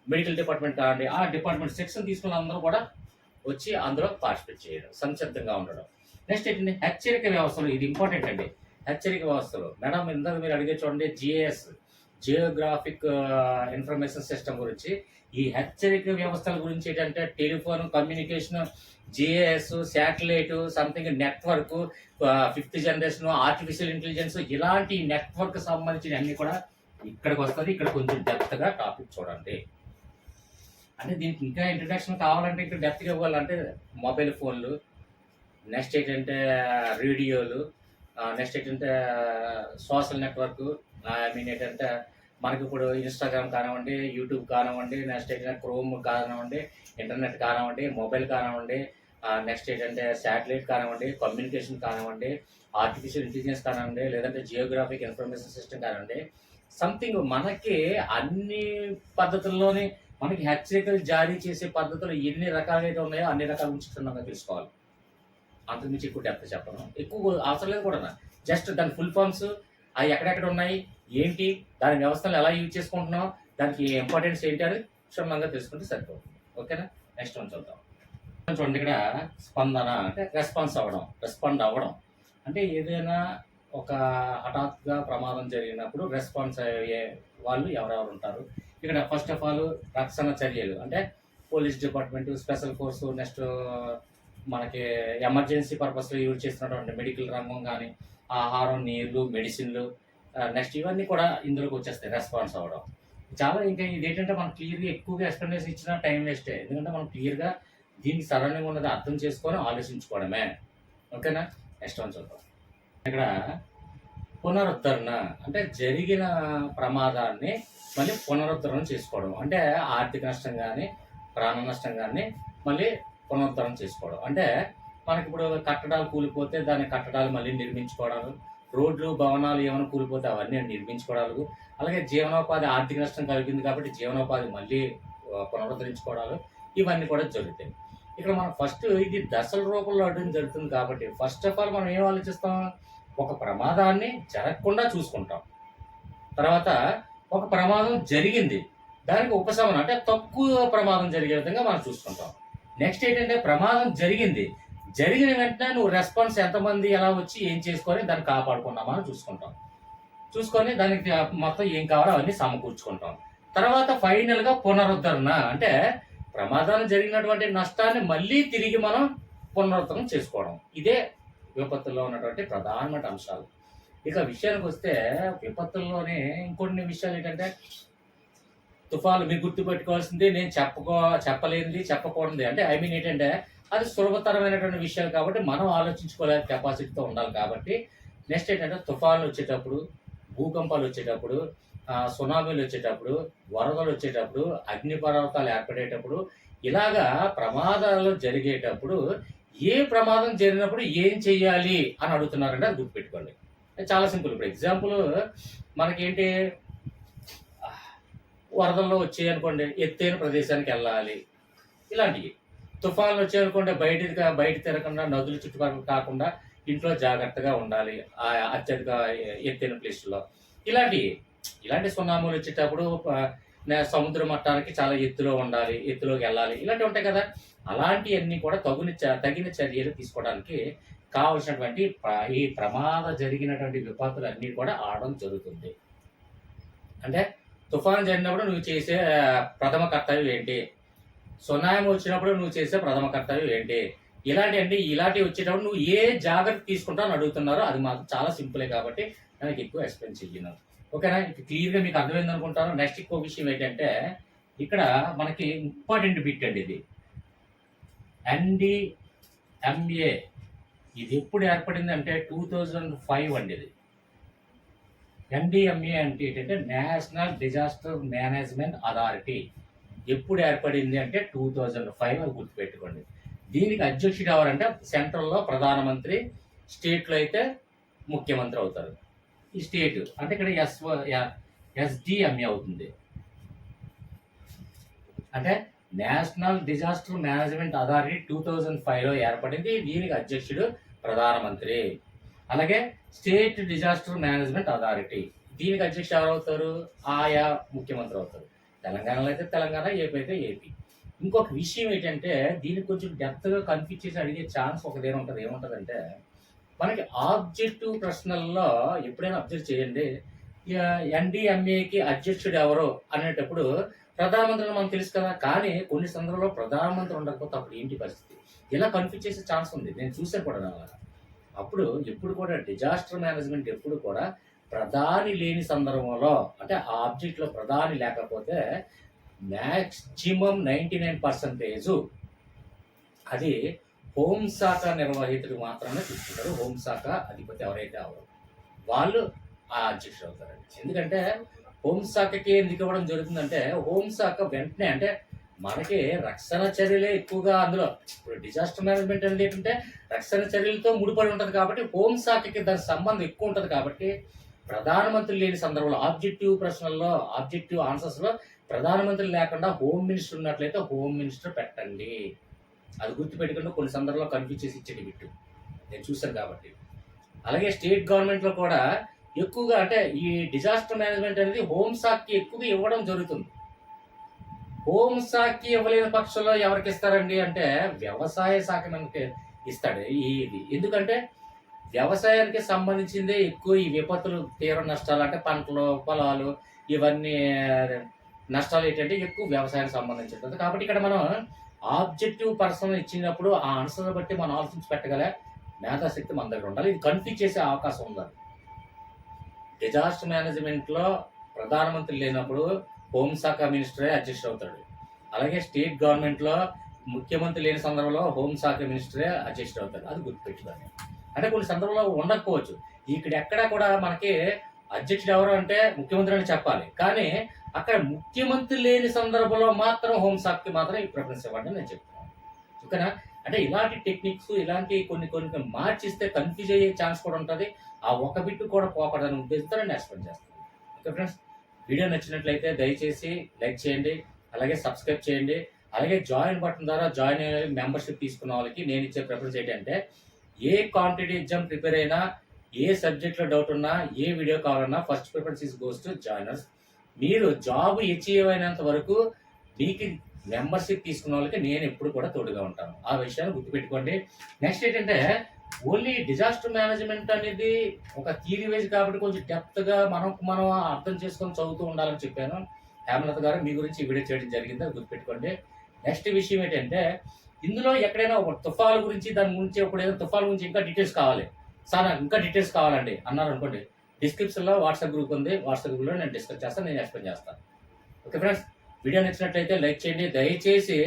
మెడికల్ డిపార్ట్మెంట్ కానివ్వండి, ఆ డిపార్ట్మెంట్ శిక్షణ తీసుకున్న అందరూ కూడా వచ్చి అందులో పార్టిసిపేట్ చేయడం, సంసిద్ధంగా ఉండడం. నెక్స్ట్ ఏంటంటే హెచ్చరిక వ్యవస్థలు. ఇది ఇంపార్టెంట్ అండి. హెచ్చరిక వ్యవస్థలు మేడం ఇందాక మీరు అడిగే చూడండి, జియోగ్రాఫిక్ ఇన్ఫర్మేషన్ సిస్టమ్ గురించి, ఈ హెచ్చరిక వ్యవస్థల గురించి ఏంటంటే telephone communication, GAS, satellite, something network, fifth generation, artificial intelligence, ఇలాంటి నెట్వర్క్ సంబంధించిన అన్ని కూడా ఇక్కడికి వస్తుంది. ఇక్కడ కొంచెం డెప్త్గా టాపిక్ చూడండి. అంటే దీనికి ఇంకా ఇంట్రడక్షన్ కావాలంటే ఇంకా డెప్త్గా ఇవ్వాలంటే మొబైల్ ఫోన్లు, నెక్స్ట్ ఏంటంటే రేడియోలు, నెక్స్ట్ ఏంటంటే సోషల్ నెట్వర్క్, ఐ మీన్ ఏంటంటే మనకి ఇప్పుడు ఇన్స్టాగ్రామ్ కానివ్వండి, యూట్యూబ్ కానివ్వండి, నెక్స్ట్ ఏంటంటే క్రోమ్ కానివ్వండి, ఇంటర్నెట్ కానివ్వండి, మొబైల్ కానివ్వండి, నెక్స్ట్ ఏంటంటే శాటిలైట్ కానివ్వండి, కమ్యూనికేషన్ కానివ్వండి, ఆర్టిఫిషియల్ ఇంటెలిజెన్స్ కానివ్వండి, లేదంటే జియోగ్రాఫిక్ ఇన్ఫర్మేషన్ సిస్టమ్ కానివ్వండి, సంథింగ్ మనకి అన్ని పద్ధతుల్లోని మనకి హెచ్చరికలు జారీ చేసే పద్ధతులు ఎన్ని రకాలైతే ఉన్నాయో అన్ని రకాల గురించి క్షుణ్ణంగా తెలుసుకోవాలి. అంతకుమించి ఎక్కువ డెప్త్ చెప్పను, ఎక్కువ అవసరం లేదు కూడా. జస్ట్ దాని ఫుల్ ఫామ్స్ అవి ఎక్కడెక్కడ ఉన్నాయి, ఏంటి, దాని వ్యవస్థలు ఎలా యూజ్ చేసుకుంటున్నాం, దానికి ఇంపార్టెన్స్ ఏంటి అని క్షుణ్ణంగా తెలుసుకుంటే సరిపోతుంది. ఓకేనా? నెక్స్ట్ వన్ చూద్దాం. చూడండి, ఇక్కడ స్పందన అంటే రెస్పాండ్ అవ్వడం అంటే ఏదైనా ఒక హఠాత్తుగా ప్రమాదం జరిగినప్పుడు రెస్పాన్స్ అయ్యే వాళ్ళు ఎవరెవరు ఉంటారు. ఇక్కడ ఫస్ట్ ఆఫ్ ఆల్ రక్షణ చర్యలు అంటే police department, special force, next మనకి ఎమర్జెన్సీ పర్పస్లో యూజ్ చేస్తున్నటువంటి మెడికల్ రంగం కానీ, ఆహారం, నీళ్లు, మెడిసిన్లు, నెక్స్ట్ ఇవన్నీ కూడా ఇందులోకి వచ్చేస్తాయి రెస్పాన్స్ అవ్వడం. చాలా ఇంకా ఇదేంటంటే మనం క్లియర్గా ఎక్కువగా ఎక్స్ప్లెనేషన్ ఇచ్చిన టైం వేస్టే. ఎందుకంటే మనం క్లియర్గా దీనికి సరౌండింగ్ ఉన్నది అర్థం చేసుకొని ఆలోచించుకోవడమే. ఓకేనా? నెక్స్ట్ వన్ చూద్దాం. ఇక్కడ పునరుద్ధరణ అంటే జరిగిన ప్రమాదాన్ని మళ్ళీ పునరుద్ధరణ చేసుకోవడం. అంటే ఆర్థిక నష్టం కానీ, ప్రాణ నష్టం కానీ మళ్ళీ పునరుద్ధరణ చేసుకోవడం. అంటే మనకి ఇప్పుడు కట్టడాలు కూలిపోతే దాని కట్టడాలు మళ్ళీ నిర్మించుకోవడాలు, రోడ్లు, భవనాలు ఏమైనా కూలిపోతే అవన్నీ నిర్మించుకోవడాలు, అలాగే జీవనోపాధి ఆర్థిక నష్టం కలిగింది కాబట్టి జీవనోపాధి మళ్ళీ పునరుద్ధరించుకోవడాలు, ఇవన్నీ కూడా జరుగుతాయి. ఇక్కడ మనం ఫస్ట్ ఇది దశల రూపంలో అడగడం జరుగుతుంది కాబట్టి ఫస్ట్ ఆఫ్ ఆల్ మనం ఏం ఆలోచిస్తాం, ఒక ప్రమాదాన్ని జరగకుండా చూసుకుంటాం. తర్వాత ఒక ప్రమాదం జరిగింది, దానికి ఉపశమనం అంటే తక్కువ ప్రమాదం జరిగే విధంగా మనం చూసుకుంటాం. నెక్స్ట్ ఏంటంటే ప్రమాదం జరిగిన వెంటనే నువ్వు రెస్పాన్స్ ఎంతమంది ఎలా వచ్చి ఏం చేసుకొని దాన్ని కాపాడుకున్నామా అని చూసుకొని దానికి మొత్తం ఏం కావాలో అవన్నీ సమకూర్చుకుంటాం. తర్వాత ఫైనల్గా పునరుద్ధరణ అంటే ప్రమాదాలు జరిగినటువంటి నష్టాన్ని మళ్ళీ తిరిగి మనం పునరుద్ధరణ చేసుకోవడం. ఇదే విపత్తుల్లో ఉన్నటువంటి ప్రధానమైన అంశాలు. ఇక విషయానికి వస్తే విపత్తుల్లోనే ఇంకొన్ని విషయాలు ఏంటంటే తుఫాను మీరు గుర్తుపెట్టుకోవాల్సింది నేను చెప్పలేనిది చెప్పకూడదు. అంటే ఐ మీన్ ఏంటంటే అది సులభతరమైనటువంటి విషయాలు కాబట్టి మనం ఆలోచించుకోలే కెపాసిటీతో ఉండాలి కాబట్టి నెక్స్ట్ ఏంటంటే తుఫాన్లు వచ్చేటప్పుడు, భూకంపాలు వచ్చేటప్పుడు, సునామీలు వచ్చేటప్పుడు, వరదలు వచ్చేటప్పుడు, అగ్నిపర్వతాలు ఏర్పడేటప్పుడు, ఇలాగా ప్రమాదాలు జరిగేటప్పుడు ఏ ప్రమాదం జరిగినప్పుడు ఏం చెయ్యాలి అని అడుగుతున్నారంటే అది గుర్తుపెట్టుకోండి. చాలా సింపుల్. ఇప్పుడు ఎగ్జాంపుల్ మనకేంటి, వరదల్లో వచ్చాయనుకోండి ఎత్తైన ప్రదేశానికి వెళ్ళాలి, ఇలాంటివి. తుఫాన్లు వచ్చాయనుకోండి బయట తిరగకుండా, నదుల చుట్టుపక్కల కాకుండా ఇంట్లో జాగ్రత్తగా ఉండాలి అత్యధిక ఎత్తైన ప్లేస్లో. ఇలాంటి సునామీలు వచ్చేటప్పుడు సముద్ర మట్టానికి చాలా ఎత్తులో ఉండాలి, ఎత్తులోకి వెళ్ళాలి, ఇలాంటివి ఉంటాయి కదా. అలాంటివన్నీ కూడా తగిన చర్యలు తీసుకోవడానికి కావలసినటువంటి ఈ ప్రమాద జరిగినటువంటి విపత్తులు అన్నీ కూడా ఆడడం జరుగుతుంది. అంటే తుఫాను జరిగినప్పుడు నువ్వు చేసే ప్రథమ కర్తవ్యం ఏంటి, సునామీ వచ్చినప్పుడు నువ్వు చేసే ప్రథమ కర్తవ్యం ఏంటి, ఇలాంటివి వచ్చేటప్పుడు నువ్వు ఏ జాగ్రత్త తీసుకుంటావు అని అడుగుతున్నారో అది మాకు చాలా సింపులే కాబట్టి నాకు ఎక్కువ ఎక్స్ప్లెయిన్ చెయ్యను. ఓకేనా? క్లియర్గా మీకు అర్థమైంది అనుకుంటాను. నెక్స్ట్ ఇంకో విషయం ఏంటంటే ఇక్కడ మనకి ఇంపార్టెంట్ బిట్ అండి ఇది NDMA. ఇది ఎప్పుడు ఏర్పడింది అంటే 2005 అండి. ఇది NDMA అంటే ఏంటంటే నేషనల్ డిజాస్టర్ మేనేజ్మెంట్ అథారిటీ. ఎప్పుడు ఏర్పడింది అంటే 2005 అని గుర్తుపెట్టుకోండి. దీనికి అధ్యక్షుడు ఎవరంటే సెంట్రల్లో ప్రధానమంత్రి, స్టేట్లో అయితే ముఖ్యమంత్రి అవుతారు. ఈ స్టేట్ అంటే ఇక్కడ SDMA అవుతుంది. అంటే నేషనల్ డిజాస్టర్ మేనేజ్మెంట్ అథారిటీ 2005లో ఏర్పడింది. దీనికి అధ్యక్షుడు ప్రధానమంత్రి. అలాగే స్టేట్ డిజాస్టర్ మేనేజ్మెంట్ అథారిటీ, దీనికి అధ్యక్షుడు ఎవరు అవుతారు, ఆయా ముఖ్యమంత్రి అవుతారు. తెలంగాణలో అయితే తెలంగాణ, ఏపీ అయితే ఏపీ. ఇంకొక విషయం ఏంటంటే దీనికి కొంచెం డెప్త్గా కన్ఫ్యూజ్ చేసి అడిగే ఛాన్స్ ఒకదేనా ఉంటుంది. ఏముంటుందంటే మనకి ఆబ్జెక్టివ్ ప్రశ్నల్లో ఎప్పుడైనా అబ్జర్వ్ చేయండి, ఎన్డీఎంఏకి అధ్యక్షుడు ఎవరు అనేటప్పుడు ప్రధానమంత్రిని మనకు తెలుసు కదా. కానీ కొన్ని సందర్భంలో ప్రధానమంత్రి ఉండకపోతే అప్పుడు ఏంటి పరిస్థితి? ఇలా కన్‌ఫ్యూజ్ చేసే ఛాన్స్ ఉంది. నేను చూసాను కూడా అలాగా. అప్పుడు ఎప్పుడు కూడా డిజాస్టర్ మేనేజ్మెంట్ ఎప్పుడు కూడా ప్రధాని లేని సందర్భంలో, అంటే ఆ ఆబ్జెక్ట్‌లో ప్రధాని లేకపోతే మాక్సిమం 99% అది హోంశాఖ నిర్వాహితుడు మాత్రమే చూసుకుంటారు. హోంశాఖ అధిపతి ఎవరైతే అవరో వాళ్ళు ఆ అధ్యక్షుడు అవుతారండి. ఎందుకంటే హోంశాఖకి ఎందుకు ఇవ్వడం జరుగుతుందంటే, హోంశాఖ వెంటనే అంటే మనకి రక్షణ చర్యలే ఎక్కువగా అందులో. ఇప్పుడు డిజాస్టర్ మేనేజ్మెంట్ అనేది ఏంటంటే రక్షణ చర్యలతో ముడిపడి ఉంటుంది కాబట్టి హోంశాఖకి దాని సంబంధం ఎక్కువ ఉంటుంది కాబట్టి ప్రధానమంత్రి లేని సందర్భంలో ఆబ్జెక్టివ్ ప్రశ్నల్లో, ఆబ్జెక్టివ్ ఆన్సర్స్‌లో ప్రధానమంత్రి లేకుండా హోమ్ మినిస్టర్ ఉన్నట్లయితే హోమ్ మినిస్టర్ పెట్టండి. అది గుర్తుపెట్టుకొని కొన్ని సందర్భాల్లో కన్‌ఫ్యూజ్ చేసి ఇచ్చేది బిట్టు. నేను చూసాను కాబట్టి. అలాగే స్టేట్ గవర్నమెంట్‌లో కూడా ఎక్కువగా అంటే ఈ డిజాస్టర్ మేనేజ్మెంట్ అనేది హోంశాఖకి ఎక్కువగా ఇవ్వడం జరుగుతుంది. హోంశాఖకి ఇవ్వలేని పక్షంలో ఎవరికిస్తారండి అంటే వ్యవసాయ శాఖ మనకి ఇస్తాడు. ఇది ఎందుకంటే వ్యవసాయానికి సంబంధించిందే ఎక్కువ ఈ విపత్తులు, తీవ్ర నష్టాలు అంటే పంటలు, పొలాలు ఇవన్నీ నష్టాలు ఏంటంటే ఎక్కువ వ్యవసాయానికి సంబంధించి ఉంటుంది. కాబట్టి ఇక్కడ మనం ఆబ్జెక్టివ్ పర్సన్ ఇచ్చినప్పుడు ఆ ఆన్సర్‌ని బట్టి మనం ఆలోచించి పెట్టగల మేధాశక్తి మన దగ్గర ఉండాలి. ఇది కన్‌ఫ్యూజ్ చేసే అవకాశం ఉండాలి. డిజాస్టర్ మేనేజ్మెంట్‌లో ప్రధానమంత్రి లేనప్పుడు హోంశాఖ మినిస్టరే అధ్యక్షుడు అవుతాడు. అలాగే స్టేట్ గవర్నమెంట్‌లో ముఖ్యమంత్రి లేని సందర్భంలో హోంశాఖ మినిస్టరే అధ్యక్షుడు అవుతాడు. అది గుర్తుపెట్టుకోవాలి. అంటే కొన్ని సందర్భంలో ఉండకపోవచ్చు. ఇక్కడ ఎక్కడా కూడా మనకి అధ్యక్షుడు ఎవరు అంటే ముఖ్యమంత్రి అని చెప్పాలి. కానీ అక్కడ ముఖ్యమంత్రి లేని సందర్భంలో మాత్రం హోంశాఖకి మాత్రం ఈ ప్రిఫరెన్స్ ఇవ్వండి అని నేను చెప్తున్నాను. ఓకేనా? అంటే ఇలాంటి టెక్నిక్స్ ఇలాంటి కొన్ని కొన్ని మార్చిస్తే కన్‌ఫ్యూజ్ అయ్యే ఛాన్స్ కూడా ఉంటది. ఆ ఒక బిట్ కూడా పోకూడదనే ఉద్దేశంతో నేను ఎక్స్‌ప్లెయిన్ చేస్తాను. Okay friends. వీడియో నచ్చినట్లయితే దయచేసి లైక్ చేయండి. అలాగే సబ్స్క్రైబ్ చేయండి. అలాగే జాయిన్ బటన్ ద్వారా జాయిన్ అయ్యి మెంబర్‌షిప్ తీసుకున్న వాళ్ళకి నేను ఇచ్చే ప్రిఫరెన్స్ ఏంటంటే ఏ కాంపిటీటివ్ ఎగ్జామ్ ప్రిపేర్ అయినా, ఏ సబ్జెక్ట్‌లో డౌట్ ఉన్నా, ఏ వీడియో కావాలన్నా first preference goes to joiners. మీరు జాబ్ అచీవ్ అయినంత వరకు మీకు మెంబర్‌షిప్ తీసుకున్న వాళ్ళకి నేను ఎప్పుడు కూడా తోడుగా ఉంటాను. ఆ విషయాన్ని గుర్తుపెట్టుకోండి. నెక్స్ట్ ఏంటంటే ఓన్లీ డిజాస్టర్ మేనేజ్మెంట్ అనేది ఒక థియరీ వైజ్ కాబట్టి కొంచెం డెప్త్‌గా మనం అర్థం చేసుకొని చదువుతూ ఉండాలని చెప్పాను. హేమలత గారు మీ గురించి ఈ వీడియో చేయడం జరిగింది. అది గుర్తుపెట్టుకోండి. నెక్స్ట్ విషయం ఏంటంటే ఇందులో ఎక్కడైనా ఒక తుఫాను గురించి దాని గురించి ఇప్పుడు ఏదో తుఫాను గురించి ఇంకా డీటెయిల్స్ కావాలి. సార్ నాకు ఇంకా డీటెయిల్స్ కావాలండి అన్నారనుకోండి. డిస్క్రిప్షన్‌లో వాట్సాప్ గ్రూప్ ఉంది. వాట్సాప్ గ్రూప్‌లో నేను డిస్కస్ చేస్తాను. నేను ఎక్స్‌ప్లెయిన్ చేస్తాను. Okay friends. వీడియో నచ్చినట్లయితే లైక్ చేయండి. దయచేసి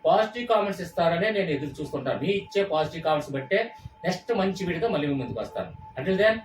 పాజిటివ్ కామెంట్స్ ఇస్తారని నేను ఎదురు చూస్తుంటాను. మీ ఇచ్చే పాజిటివ్ కామెంట్స్ బట్టే నెక్స్ట్ మంచి వీడియోతో మళ్ళీ మీ ముందుకు వస్తాను. Until then